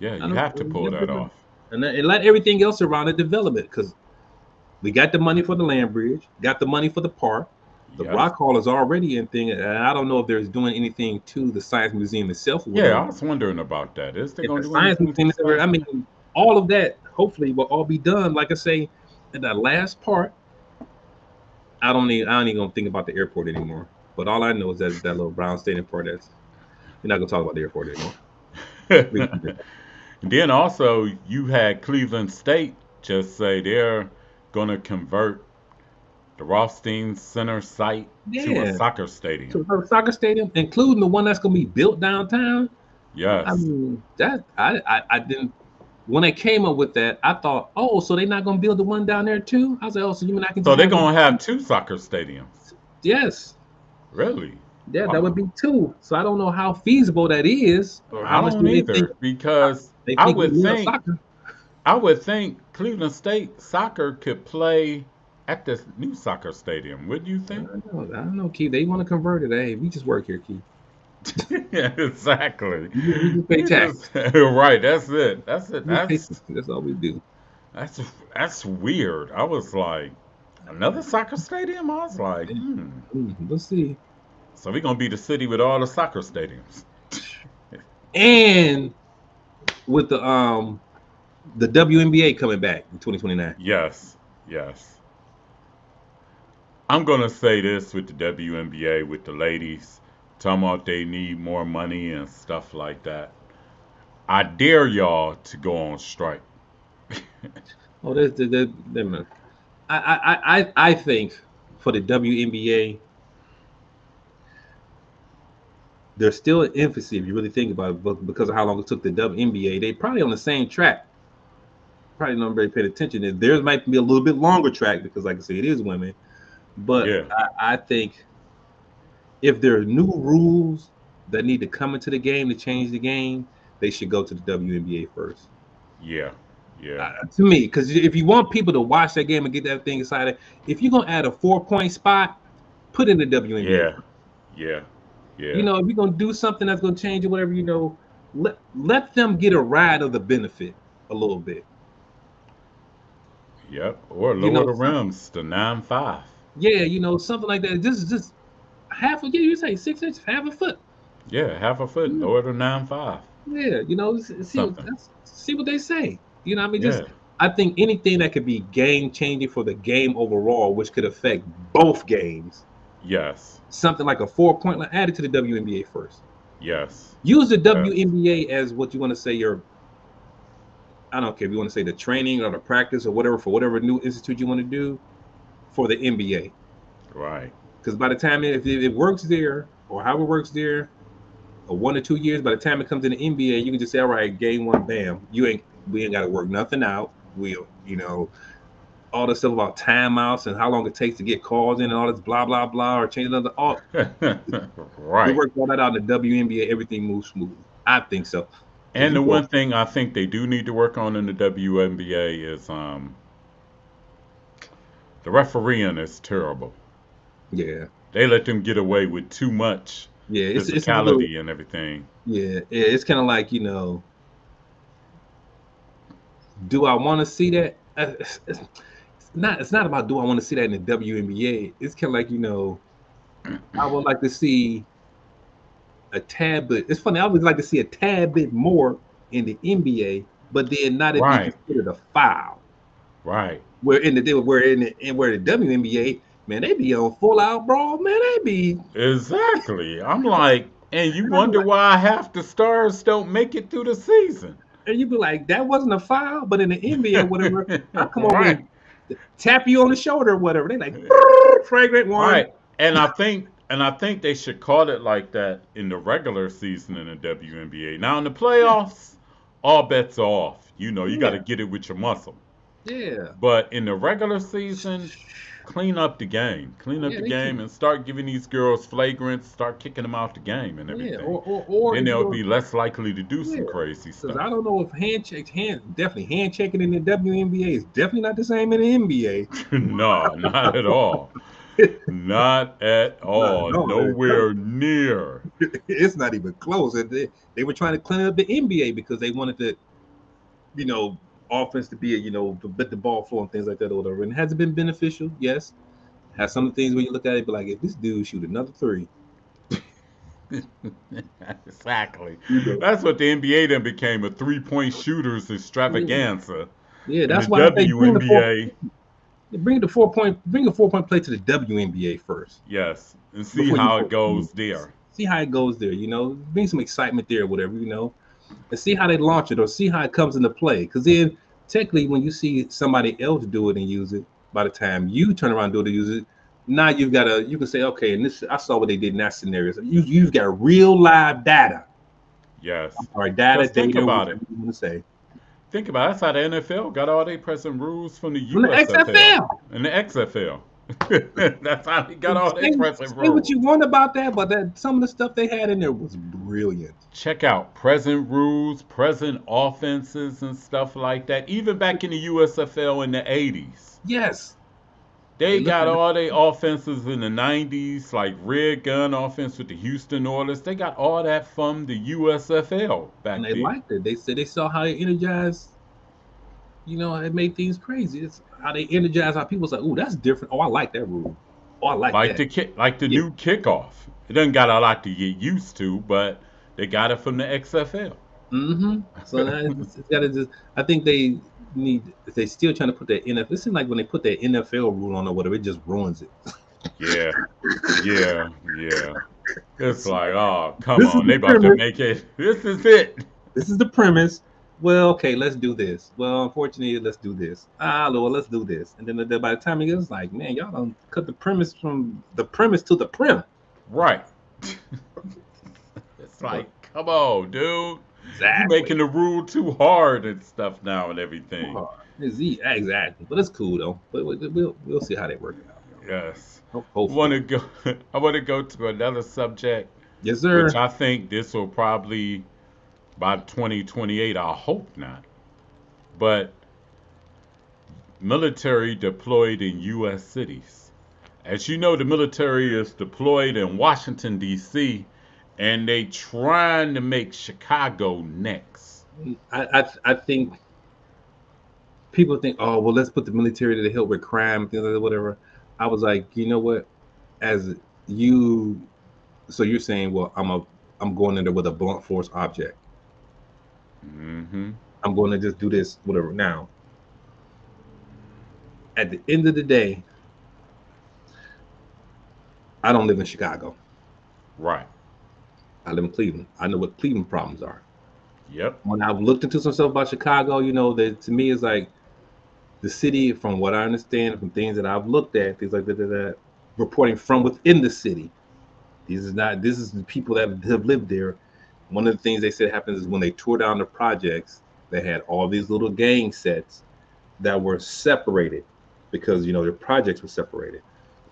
Yeah, I you don't. have to pull that off. And let everything else around it develop it because we got the money for the land bridge, got the money for the park. The Yes. rock hall is already in thing, and I don't know if there's doing anything to the science museum itself or Yeah, whatever. I was wondering about that. Is they If going the to do science anything to museum the is ever, I science? mean, all of that hopefully will all be done. Like I say, in that last part, I don't even gonna think about the airport anymore. But all I know is that little Brown Stadium part. That's we're not gonna talk about the airport anymore. We can do Then also, you had Cleveland State just say they're going to convert the Rothstein Center site to a yeah, soccer stadium. to a soccer stadium, including the one that's gonna be built downtown. I Yes. mean, that I didn't. When they came up with that, I thought, oh, so they're not gonna build the one down there too? I was like, oh, so you mean I can So just they're have going it? to have two soccer stadiums. Yes, Really? yeah, that would Wow. be two. So I don't know how feasible that is, or how I much don't do either because they think we love soccer. I would think Cleveland State soccer could play at this new soccer stadium. Wouldn't you think? I don't know, Keith. They want to convert it. Hey, we just work here, Keith. Yeah, exactly. We just pay We just taxes. right. That's it. That's it. We pay taxes. That's all we do. That's that's weird. I was like, another soccer stadium. I was like, hmm. Let's see. So we're gonna be the city with all the soccer stadiums. And with the WNBA coming back in 2029. Yes, yes. I'm gonna say this with the WNBA with the ladies talking about they need more money and stuff like that. I dare y'all to go on strike. Oh, I think for the WNBA, there's still an infancy if you really think about it, but because of how long it took the WNBA, they probably on the same track. Probably not very paid attention. And theirs might be a little bit longer track because, like I say, it is women. But Yeah, I think if there are new rules that need to come into the game to change the game, they should go to the WNBA first. yeah, yeah, To me, because if you want people to watch that game and get that thing excited, if you're gonna add a 4 point spot, put in the WNBA. yeah, yeah, You yeah. know, if you're gonna do something that's gonna change or whatever, let them get a ride of the benefit a little bit. Yep. Or You lower know, the rims to 9.5. yeah, something like that. This is just half a yeah, you say 6 inches, half a foot. Yeah, half a foot, Yeah, lower to 9.5. see Something. see what they say. I mean, just Yeah. I think anything that could be game changing for the game overall, which could affect both games, Yes. something like a 4 point line added to the WNBA first. Yes. Use the Yes. WNBA as what you want to say your I don't care if you want to say the training or the practice or whatever for whatever new institute you want to do for the NBA. Right. Because by the time if it works there or how it works there, or 1 or 2 years, by the time it comes in the NBA, you can just say, all right, game one, bam, we ain't got to work nothing out. All this stuff about timeouts and how long it takes to get calls in and all this blah blah blah or change another. All we Right. work all that out in the WNBA. Everything moves smoothly. I think so. Because And you the go, one thing I think they do need to work on in the WNBA is the refereeing is terrible. yeah, They let them get away with too much yeah. It's a little physicality and everything. yeah. It's kind of like do I want to see that? It's not about do I want to see that in the WNBA. It's kind of like I would like to see a tad bit. It's funny. I would like to see a tad bit more in the NBA, but then not it be Right. considered a foul. Right. Where the WNBA, man, they be on full out brawl, man. They be Exactly. I'm like, And you And I'd be wonder like, why half the stars don't make it through the season. and you'd be like, that wasn't a foul, but in the NBA or whatever, I come over Right. and tap you on the shoulder or whatever. They like fragrant one. Right. And I think they should call it like that in the regular season in the WNBA. Now in the Yeah, playoffs, all bets are off. You got to yeah, get it with your muscle. yeah, But in the regular season, clean up the game. Clean up yeah. the They game can, and start giving these girls flagrants, start kicking them out the game and yeah, everything. or Then if they'll you're, be less likely to do yeah, some crazy because stuff. I don't know if definitely hand checking in the WNBA is definitely not the same in the NBA. No, not at all. Not at Not all. at all. Nowhere near. It's not even close. And they were trying to clean up the NBA because they wanted the, you know, offense to be, to bit the ball flow and things like that or whatever. And has it been beneficial? Yes. Has some of the things when you look at it, be like, if this dude shoot another three, Exactly. you know, That's what the NBA then became, a three-point shooters yeah, extravaganza. yeah. And the That's why I say WNBA, bring the 4 point play to the WNBA first yes, and see before you how go it to the goes NBA. there. See how it goes there. Bring some excitement there, or whatever. And see how they launch it or see how it comes into play. Because then technically, when you see somebody else do it and use it, by the time you turn around and do it and use it, now you can say, okay, and this I saw what they did in that scenario. So you've got real live data Yes. or data, Because think data, about whatever it. you want to say. Think about it. That's how the NFL got all their present rules from the From the USFL XFL. and the XFL. That's how they got all their Say, present say what rules. you want about that, but some of the stuff they had in there was brilliant. Check out present rules, present offenses, and stuff like that. Even back in the USFL in the 80s. Yes. They They looked got at it all their offenses in the 90s, like red gun offense with the Houston Oilers. They got all that from the USFL and back they then. liked it. They said they saw how it energized, it made things crazy. It's how they energize how people say, oh, that's different. Oh, I like that rule. Oh, I like Like that. the Yeah. new kickoff. It doesn't got a lot to get used to, but they got it from the XFL. So now it's got to just. I think they need. They still trying to put that NFL. It seems like when they put that NFL rule on or whatever, it just ruins it. Yeah, yeah, yeah. It's It's like, like, oh, come this is on. the They about to premise. make it. This is it. This is the premise. Well, okay, let's do this. Well, unfortunately, let's do this. Ah, Lord, let's do this. And then by the time it gets like, man, y'all don't cut the premise from the premise to the prim. Right. It's But like, come on, dude. You exactly. making the rule too hard and stuff now and everything. Oh, exactly. But it's cool though. But we'll see how they work it out. Yes. I want Hopefully. to go. I want to go to another subject, Yes, which sir. I think this will probably by 2028. I hope not. But military deployed in U.S. cities. As you know, the military is deployed in Washington D.C. and they trying to make Chicago next. I think people think, oh well, let's put the military to help with crime, things like that, whatever. I was like, you know what? As you, so you're saying, well, I'm going in there with a blunt force object. Hmm. I'm going to just do this, whatever. Now, at the end of the day, I don't live in Chicago. Right. I live in Cleveland. I know what Cleveland problems are. Yep. When I've looked into some stuff about Chicago, that to me is like the city, from what I understand, from things that I've looked at, things like that, reporting from within the city. This is the people that have lived there. One of the things they said happens is when they tore down the projects, they had all these little gang sets that were separated because the projects were separated.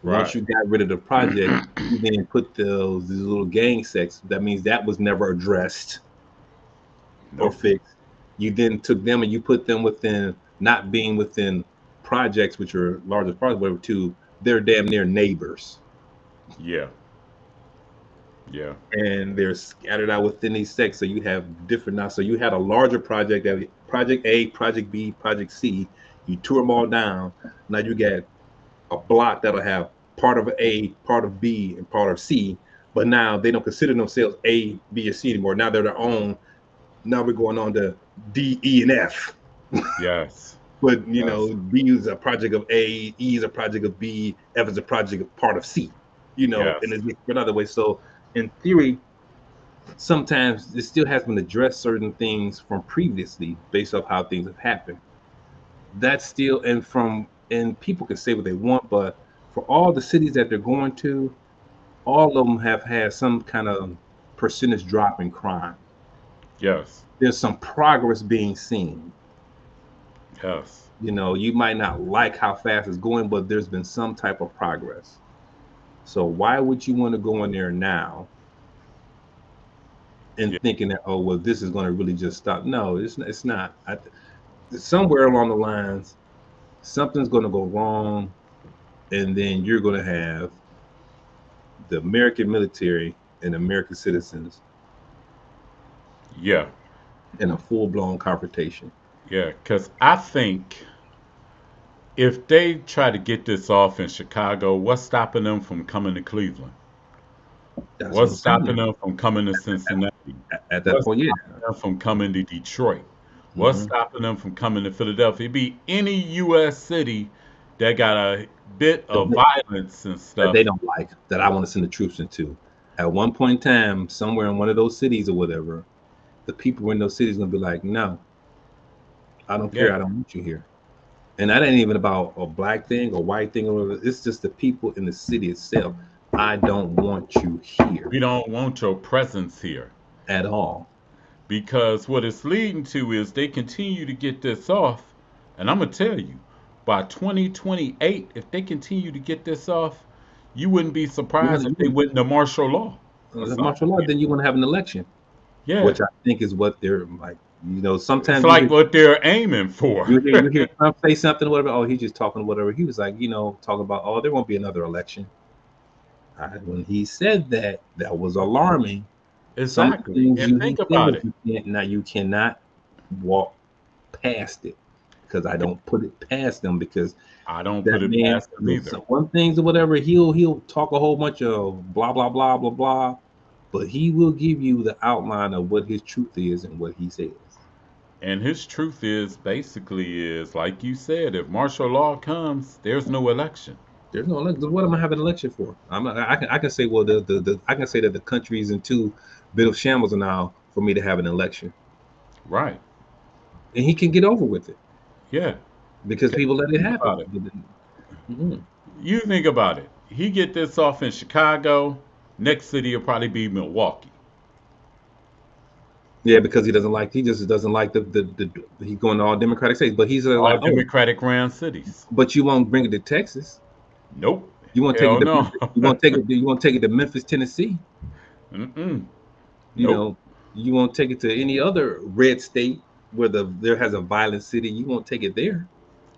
Once Right. you got rid of the project, you then put these little gang sets. That means that was never addressed or Nope. fixed. You then took them and you put them within, not being within projects, which are larger projects, whatever, to their damn near neighbors. Yeah. Yeah. And they're scattered out within these sects. So you have different now. So you had a larger project, that project A, project B, project C. You tore them all down. Now you got a block that'll have part of A, part of B, and part of C. But now they don't consider themselves A, B, or C anymore. Now they're their own. Now we're going on to D, E, and F. Yes. But Yes. B is a project of A, E is a project of B, F is a project of part of C. And Yes. it's another way. So in theory, sometimes it still has been addressed certain things from previously based off how things have happened. That's still and people can say what they want, but for all the cities that they're going to, all of them have had some kind of percentage drop in crime. Yes. There's some progress being seen. Yes. You might not like how fast it's going, but there's been some type of progress. So why would you want to go in there now and Yeah. thinking that, oh well, this is going to really just stop? No, it's not. Somewhere along the lines, something's going to go wrong, and then you're going to have the American military and American citizens Yeah. in a full blown confrontation. Yeah. Because I think if they try to get this off in Chicago, what's stopping them from coming to Cleveland? That's what What's I'm stopping saying. them from coming to Cincinnati? At that What's point, yeah. stopping them from coming to Detroit? What's Hmm. stopping them from coming to Philadelphia? It'd be any U.S. city that got a bit of violence and That they stuff. don't like, that I want to send the troops into. At one point in time, somewhere in one of those cities or whatever, the people in those cities gonna be like, no, I don't Yeah, care. I don't want you here. And that ain't even about a black thing or white thing or whatever. It's just the people in the city itself. I don't want you here we don't want your presence here. at all. Because what it's leading to is they continue to get this off. And I'm going to tell you, by 2028, if they continue to get this off, you wouldn't be You're surprised gonna if they went into martial law or the something. martial law, then you're gonna have an election, Yeah, which I think is what they're like. it's Sometimes like what they're aiming for. you hear Trump say something, whatever. Oh, he's just talking whatever. He was like, talking about, oh, there won't be another election. When he said that, that was alarming. Some of the Exactly. things And he think about said, it. you cannot walk past it because I don't put it past them because I don't put that it man, past them either. some one things or whatever, he'll talk a whole bunch of blah blah blah blah blah, but he will give you the outline of what his truth is and what he says. And his truth is basically is like you said, if martial law comes, there's no election. There's no election. What am I having an election for? I can say, well, I can say that the country's in two bit of shambles now for me to have an election, Right. and he can get over with it Yeah. because 'Cause people let it think happen. about it. Mhm. You think about it. He get this off in Chicago. Next city will probably be Milwaukee. Yeah, because he just doesn't like he's going to all Democratic states, but he's like, All oh, Democratic ran cities. but you won't bring it to Texas. Nope. You want to take it Hell to no. Memphis. You want to take it to Memphis, Tennessee. Mm-mm. You Nope. know, you won't take it to any other red state where there has a violent city. You won't take it there.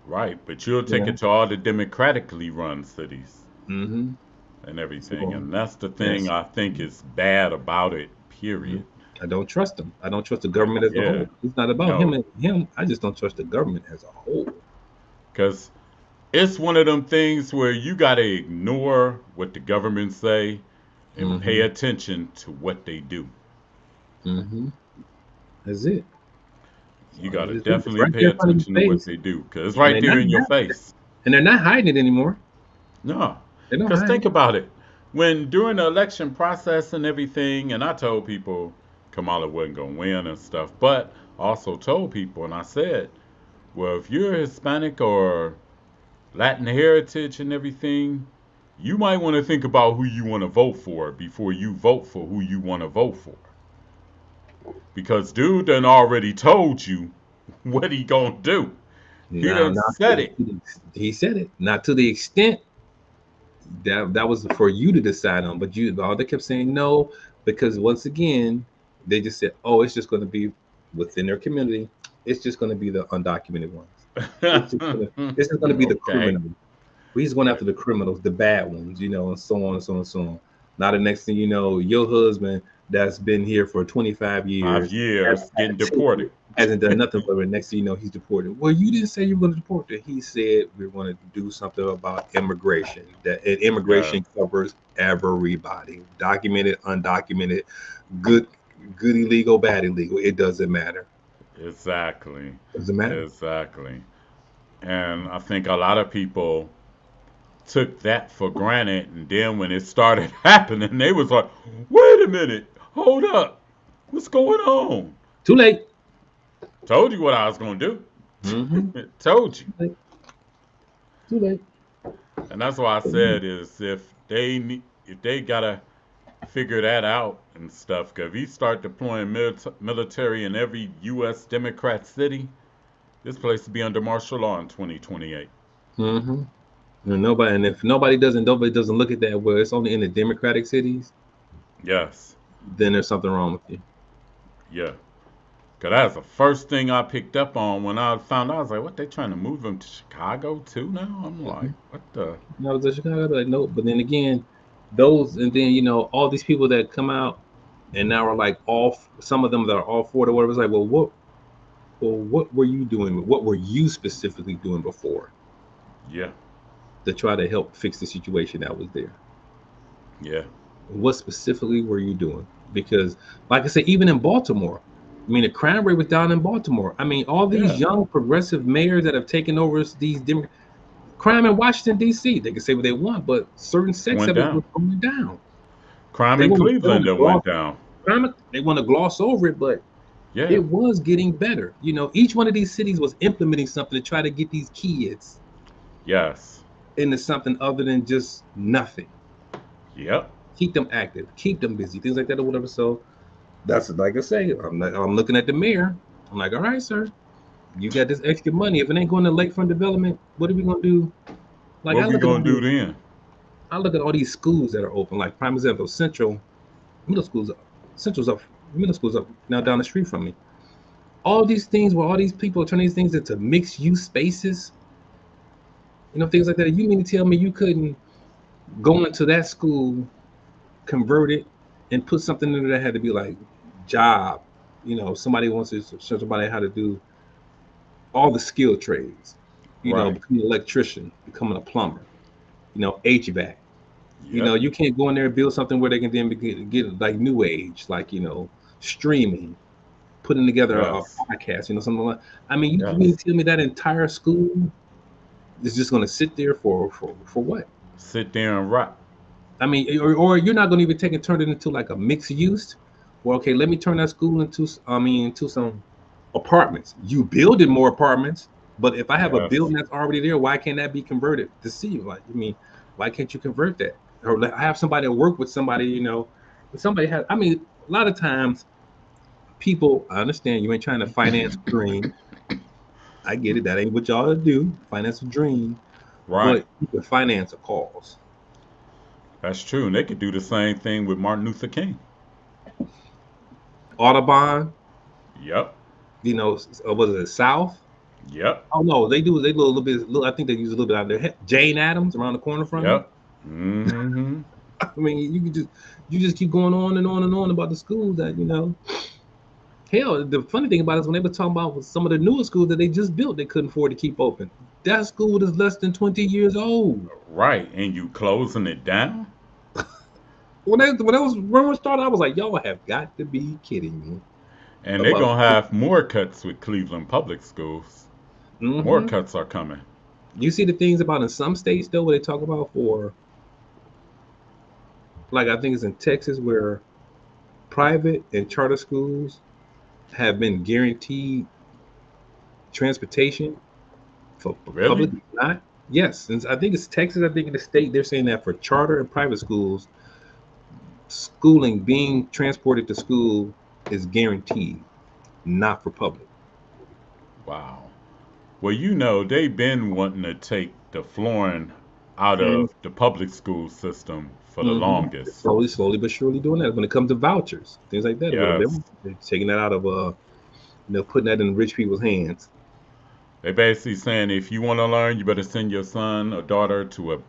Right. But you'll You take it know. to all the democratically run cities Mm-hmm. and everything. So And that's the thing yes, I think is bad about it, mhm. period. I don't trust him. I don't trust the government as a Yeah. whole. It's not about him No. and him. I just don't trust the government as a whole. Because it's one of them things where you got to ignore what the government say and pay Mm-hmm. attention to what they do. Mm-hmm. That's it. You So got to it's definitely right pay there in front of attention to your what face, they do because it's and right there in your face. they're not hiding it anymore. No, They don't because hide think it. about it. When during the election process and everything, and I told people Kamala wasn't going to win and stuff, but also told people, and I said, well, if you're Hispanic or Latin heritage and everything, you might want to think about who you want to vote for before you vote for who you want to vote for. Because dude done already told you what he gonna do. He Now, done not said it. he said it. Not to the extent that was for you to decide on, but all they kept saying no because once again they just said, oh, it's just going to be within their community. It's just going to be the undocumented ones. It's just going to be the Okay. criminals. We're just going after the criminals, the bad ones, and so on and so on and so on. Now the next thing you know, your husband that's been here for 25 5 years years getting deported. hasn't done nothing but the next thing you know, he's deported. Well, you didn't say you were going to deport him. He said we're going to do something about immigration. That and Yeah, immigration covers everybody, documented, undocumented, good, good illegal, bad illegal. It doesn't matter. exactly. Doesn't matter. Exactly. And I think a lot of people took that for granted and then when it started happening they was like, wait a minute. Hold up. What's going on? Too late. Told you what I was gonna do. Mm-hmm. Told you. Too late. Too late. And that's why I said is if they gotta figure that out and stuff. Cause if you start deploying military in every U.S. Democrat city, this place will be under martial law in 2028. Mm-hmm. And if nobody doesn't look at that, well, it's only in the Democratic cities, Yes. then there's something wrong with you. Yeah. Cause that's the first thing I picked up on when I found out. I was like, what, they trying to move them to Chicago too now? I'm like, Mhm. what the? And I was in Chicago, I'd be like, nope. But then again, those, and then all these people that come out and now are like off. Some of them that are all for it or whatever. It's like, what were you doing? What were you specifically doing before Yeah. to try to help fix the situation that was there? Yeah. What specifically were you doing? Because, like I said, even in Baltimore, I mean, the crime rate was down in Baltimore. I mean, all these Yeah. young progressive mayors that have taken over these crime in Washington D.C. They can say what they want, but certain sects Went of it down. was going down. Crime They in want to they want Cleveland to that gloss went down. they want to gloss over it, but Yeah. it was getting better. Each one of these cities was implementing something to try to get these kids Yes. into something other than just nothing. Yep. Keep them active, keep them busy, things like that or whatever. So that's like I say, I'm looking at the mayor. I'm like, all right, sir, you got this extra money. If it ain't going to lakefront development, what are we gonna do? Like What we gonna do then? I look at all these schools that are open. Like prime example, Central Middle School's up. Central's up. Middle School's up now down the street from me. All these things where all these people turn these things into mixed use spaces, things like that. You mean to tell me you couldn't go into that school, convert it, and put something in there that had to be like job? Somebody wants to show somebody how to do all the skill trades. Right. Becoming an electrician, becoming a plumber. HVAC. Yep. You can't go in there and build something where they can then get like new age, like streaming, putting together a Yes. podcast, something like. I mean, you mean Yes. to tell me that entire school is just going to sit there for what? Sit there and rock. I mean, or you're not going to even take and turn it into like a mixed use. Well, okay, let me turn that school into some apartments. You building more apartments, but if I have a Yes. building that's already there, why can't that be converted to see? Like, why can't you convert that? Or have somebody work with somebody, somebody has. I mean, a lot of times people, I understand you ain't trying to finance a dream. I get it. That ain't what y'all do. Finance a dream, Right. but you can finance a cause. That's true. And they could do the same thing with Martin Luther King. Audubon, Yep. was it South? Yep. Oh no, they do. They do a little bit. I think they use a little bit out there. Jane Addams around the corner from me. Yep. Mm-hmm. I mean, you just keep going on and on and on about the schools that. Hell, the funny thing about it is when they were talking about some of the newer schools that they just built, they couldn't afford to keep open. That school is less than 20 years old. Right. And you closing it down? When it started, I was like, y'all have got to be kidding me. And they're About gonna have more cuts with Cleveland Public Schools. More hmm cuts are coming. You see the things about in some states though, where they talk about for, like I think it's in Texas where private and charter schools have been guaranteed transportation for Really? public not. Yes, and I think it's Texas. I think in the state they're saying that for charter and private schools, schooling being transported to school is guaranteed, not for public. Wow. Well, they've been wanting to take the flooring out Mm-hmm. of the public school system for the longest. Slowly but surely doing that. When it comes to vouchers, things like that, or whatever, Yes. they're taking that out of putting that in rich people's hands. They basically saying if you want to learn, you better send your son or daughter to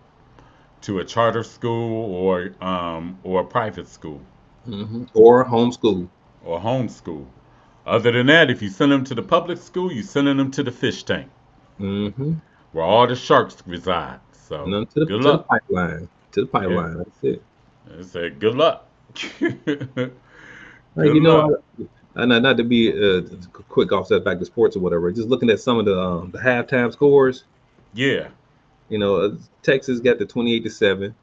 a charter school or a private school Or homeschool. or homeschool. Other than that, if you send them to the public school, you sending them to the fish tank Mm-hmm. where all the sharks reside. So None good to the luck. pipeline. To the Yeah, pipeline. That's it. I said good luck. Good Like, luck. not to be quick off that back to sports or whatever. Just looking at some of the halftime scores. Yeah. Texas got the 28-7,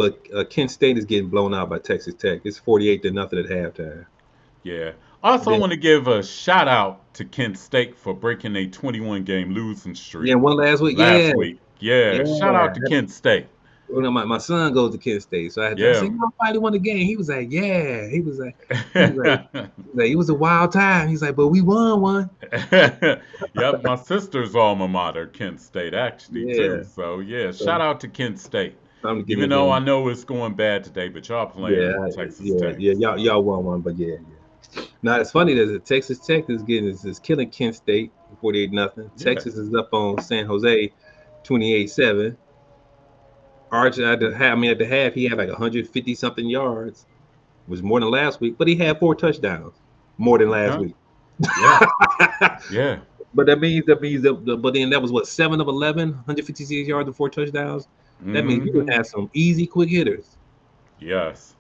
But Kent State is getting blown out by Texas Tech. It's 48-0 at halftime. Yeah. Also, I Then want to give a shout out to Kent State for breaking a 21 game losing streak yeah, one last week. last Yeah, week. Yeah. Shout out to yeah. Kent State. You know, my son goes to Kent State, so I Yeah. said, "You finally won the game." He was like, "Yeah." He was a wild time. He's like, "But we won one." Yep, my sister's alma mater, Kent State, actually, too. Yeah. So, yeah, shout So out to Kent State. time to give Even me though I him. know it's going bad today, but y'all playing Yeah, Texas yeah, Tech. yeah. Y'all won one, but yeah. Now it's funny that the Texas Tech is killing Kent State 48-0. Yeah. Texas is up on San Jose 28-7. Arch at the half he had like 150 something yards, was more than last week, but he had 4 touchdowns, more than last Okay. week. Yeah. Yeah. But that but then that was what 7 of 11, 156 yards and 4 touchdowns. That means you would Hmm. have some easy quick hitters. Yes.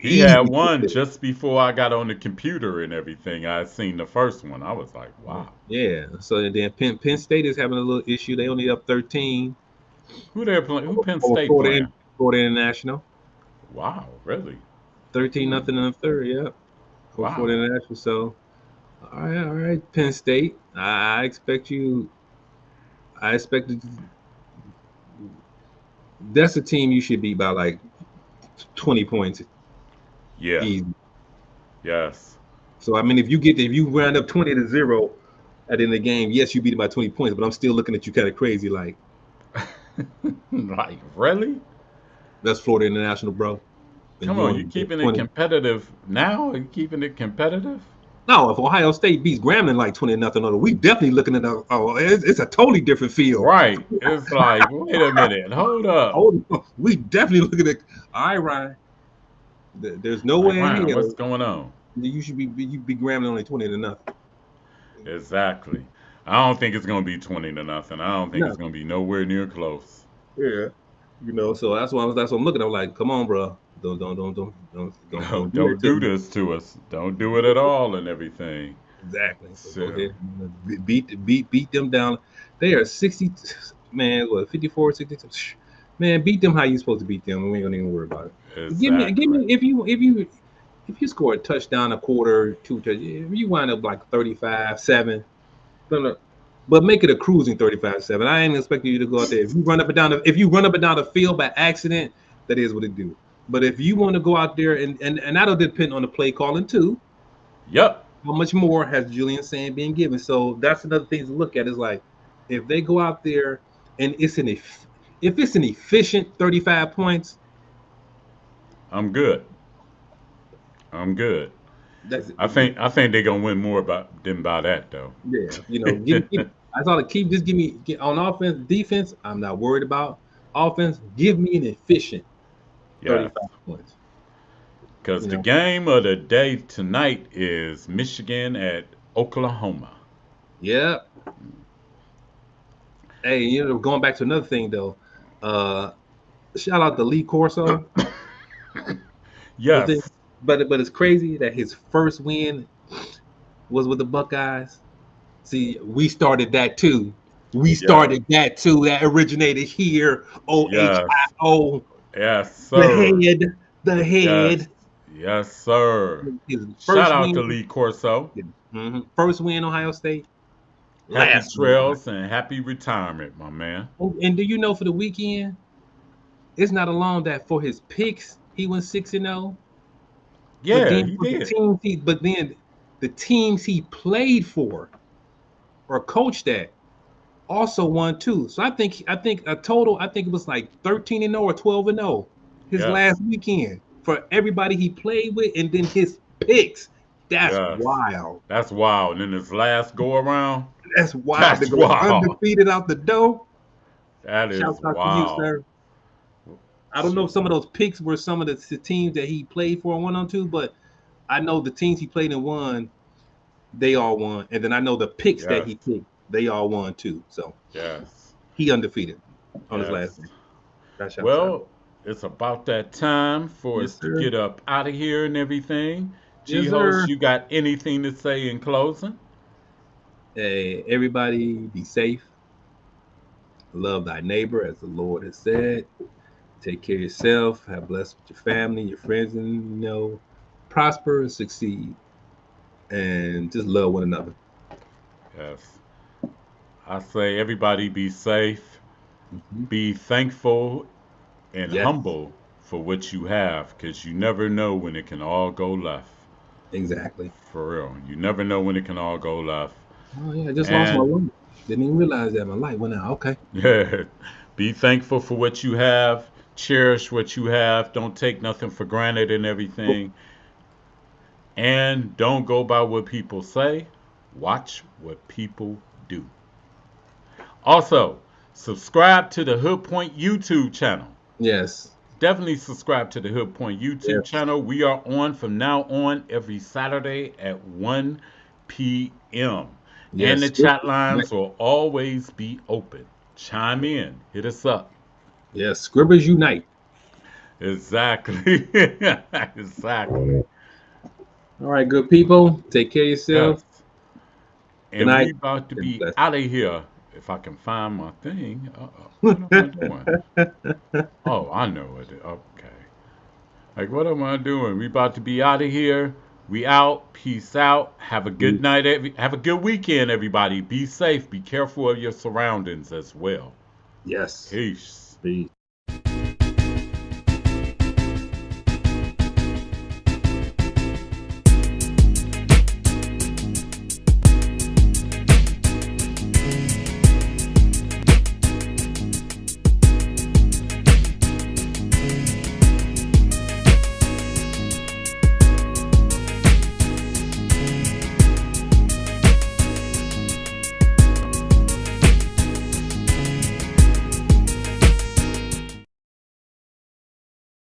He had Easy quick one hitters. just before I got on the computer and everything. I seen the first one. I was like, wow. Yeah. So then Penn State is having a little issue. They only up 13 Who they playing? Who Penn over State playing? Florida International. Wow, really? 13-0 in the third. Yeah. Over Wow. Florida International. So all right, Penn State. I expect you. I expect that's a team you should beat by like 20 points Yeah. easy. Yes. So I mean, if you round up 20-0 at the end of the game, yes, you beat it by 20 points, but I'm still looking at you kind of crazy. Like Like, really? that's Florida International, bro. And Come you on, you only get keeping it 20. competitive now? Are you keeping it competitive? No, if Ohio State beats Grambling like 20-0, we definitely looking at it's a totally different field. Right. It's like, wait a minute, hold up. We definitely looking at all right, Ryan. There's no Like, way in Ryan, what's hell going on? that you be Grambling only 20-0. Exactly. I don't think it's gonna be 20-0. I don't think No. it's gonna be nowhere near close. Yeah. So that's what I'm looking at. I'm like, come on, bro. No, Don't do that don't to do me. this to us. Don't do it at all and everything. Exactly. So go So, ahead. Beat them down. They are 60, man, what, 54, 62. Man, beat them how you supposed to beat them. We ain't gonna even worry about it. Give exactly. me if you score a touchdown, a quarter, if you wind up like 35-7, but make it a cruising 35-7. I ain't expecting you to go out there. If you run up and down the field by accident, that is what it do. But if you want to go out there and that'll depend on the play calling too. Yep. How much more has Julian Sand been given? So that's another thing to look at. Is like if they go out there and if it's an efficient 35 points, I'm good. I'm good. that's I think they're gonna win more than by that though. yeah. That's all. Just get on offense, defense. I'm not worried about offense. Give me an efficient Yeah. 35 points. Because You the know, game of the day tonight is Michigan at Oklahoma. yeah. Hey, going back to another thing though. Uh, Shout out to Lee Corso. But then, Yes. but it's crazy that his first win was with the Buckeyes. See, we started that too. We Yes. started that too. That originated here. Yes. OHIO. Yes, The sir. head. The Yes. head. Yes, sir. His Shout first out to win. Lee Corso. First win Ohio State. Happy Last win. trails and happy retirement, my man. Oh, and do you know for the weekend, it's not alone that for his picks, he went 6-0. But Yeah, then he for the did. teams the teams he played for or coached at also won too. So I think it was like 13-0 or 12-0 his Yes. last weekend for everybody he played with, and then his picks. That's Yes. wild. That's wild. And then his last go around, That's wild to that's go wild. undefeated out the door. That is Shouts out to you, wild. sir. I don't know if some of those picks were some of the teams that he played for and won on to, but I know the teams he played and won, they all won. And then I know the picks that Yes. he picked, they all won too. So Yes. he undefeated on his last Yes. game. That shouts out. Well, it's about that time for Yes, us to sir. get up out of here and everything. G Yes, host, sir. you got anything to say in closing? Hey, everybody be safe. Love thy neighbor, as the Lord has said. Take care of yourself. Have blessed with your family, your friends, and prosper and succeed, and just love one another. Yes. I say everybody be safe, Mhm. be thankful and Yes, humble for what you have, because you never know when it can all go left. exactly. For real. You never know when it can all go left. Oh yeah, I just lost my And light. Didn't even realize that my light went out. Okay. yeah, be thankful for what you have. Cherish what you have. Don't take nothing for granted and Cool. everything. And don't go by what people say. Watch what people do. Also, subscribe to the Hood Point YouTube channel. Yes. Definitely subscribe to the Hood Point YouTube Yes. channel. We are on from now on every Saturday at 1 p.m. And Yes. the chat lines will always be open. Chime in, hit us up. Yes. Scribbers unite. Exactly. Exactly. All right, good people. Take care of Yes. yourself. Good And we night. about to And be bless. out of here. If I can find my thing. What am I doing? Oh, I know it. Okay. Like, what am I doing? We about to be out of here. We out. Peace out. Have a good night. Have a good weekend, everybody. Be safe. Be careful of your surroundings as well. Yes. Peace. Peace.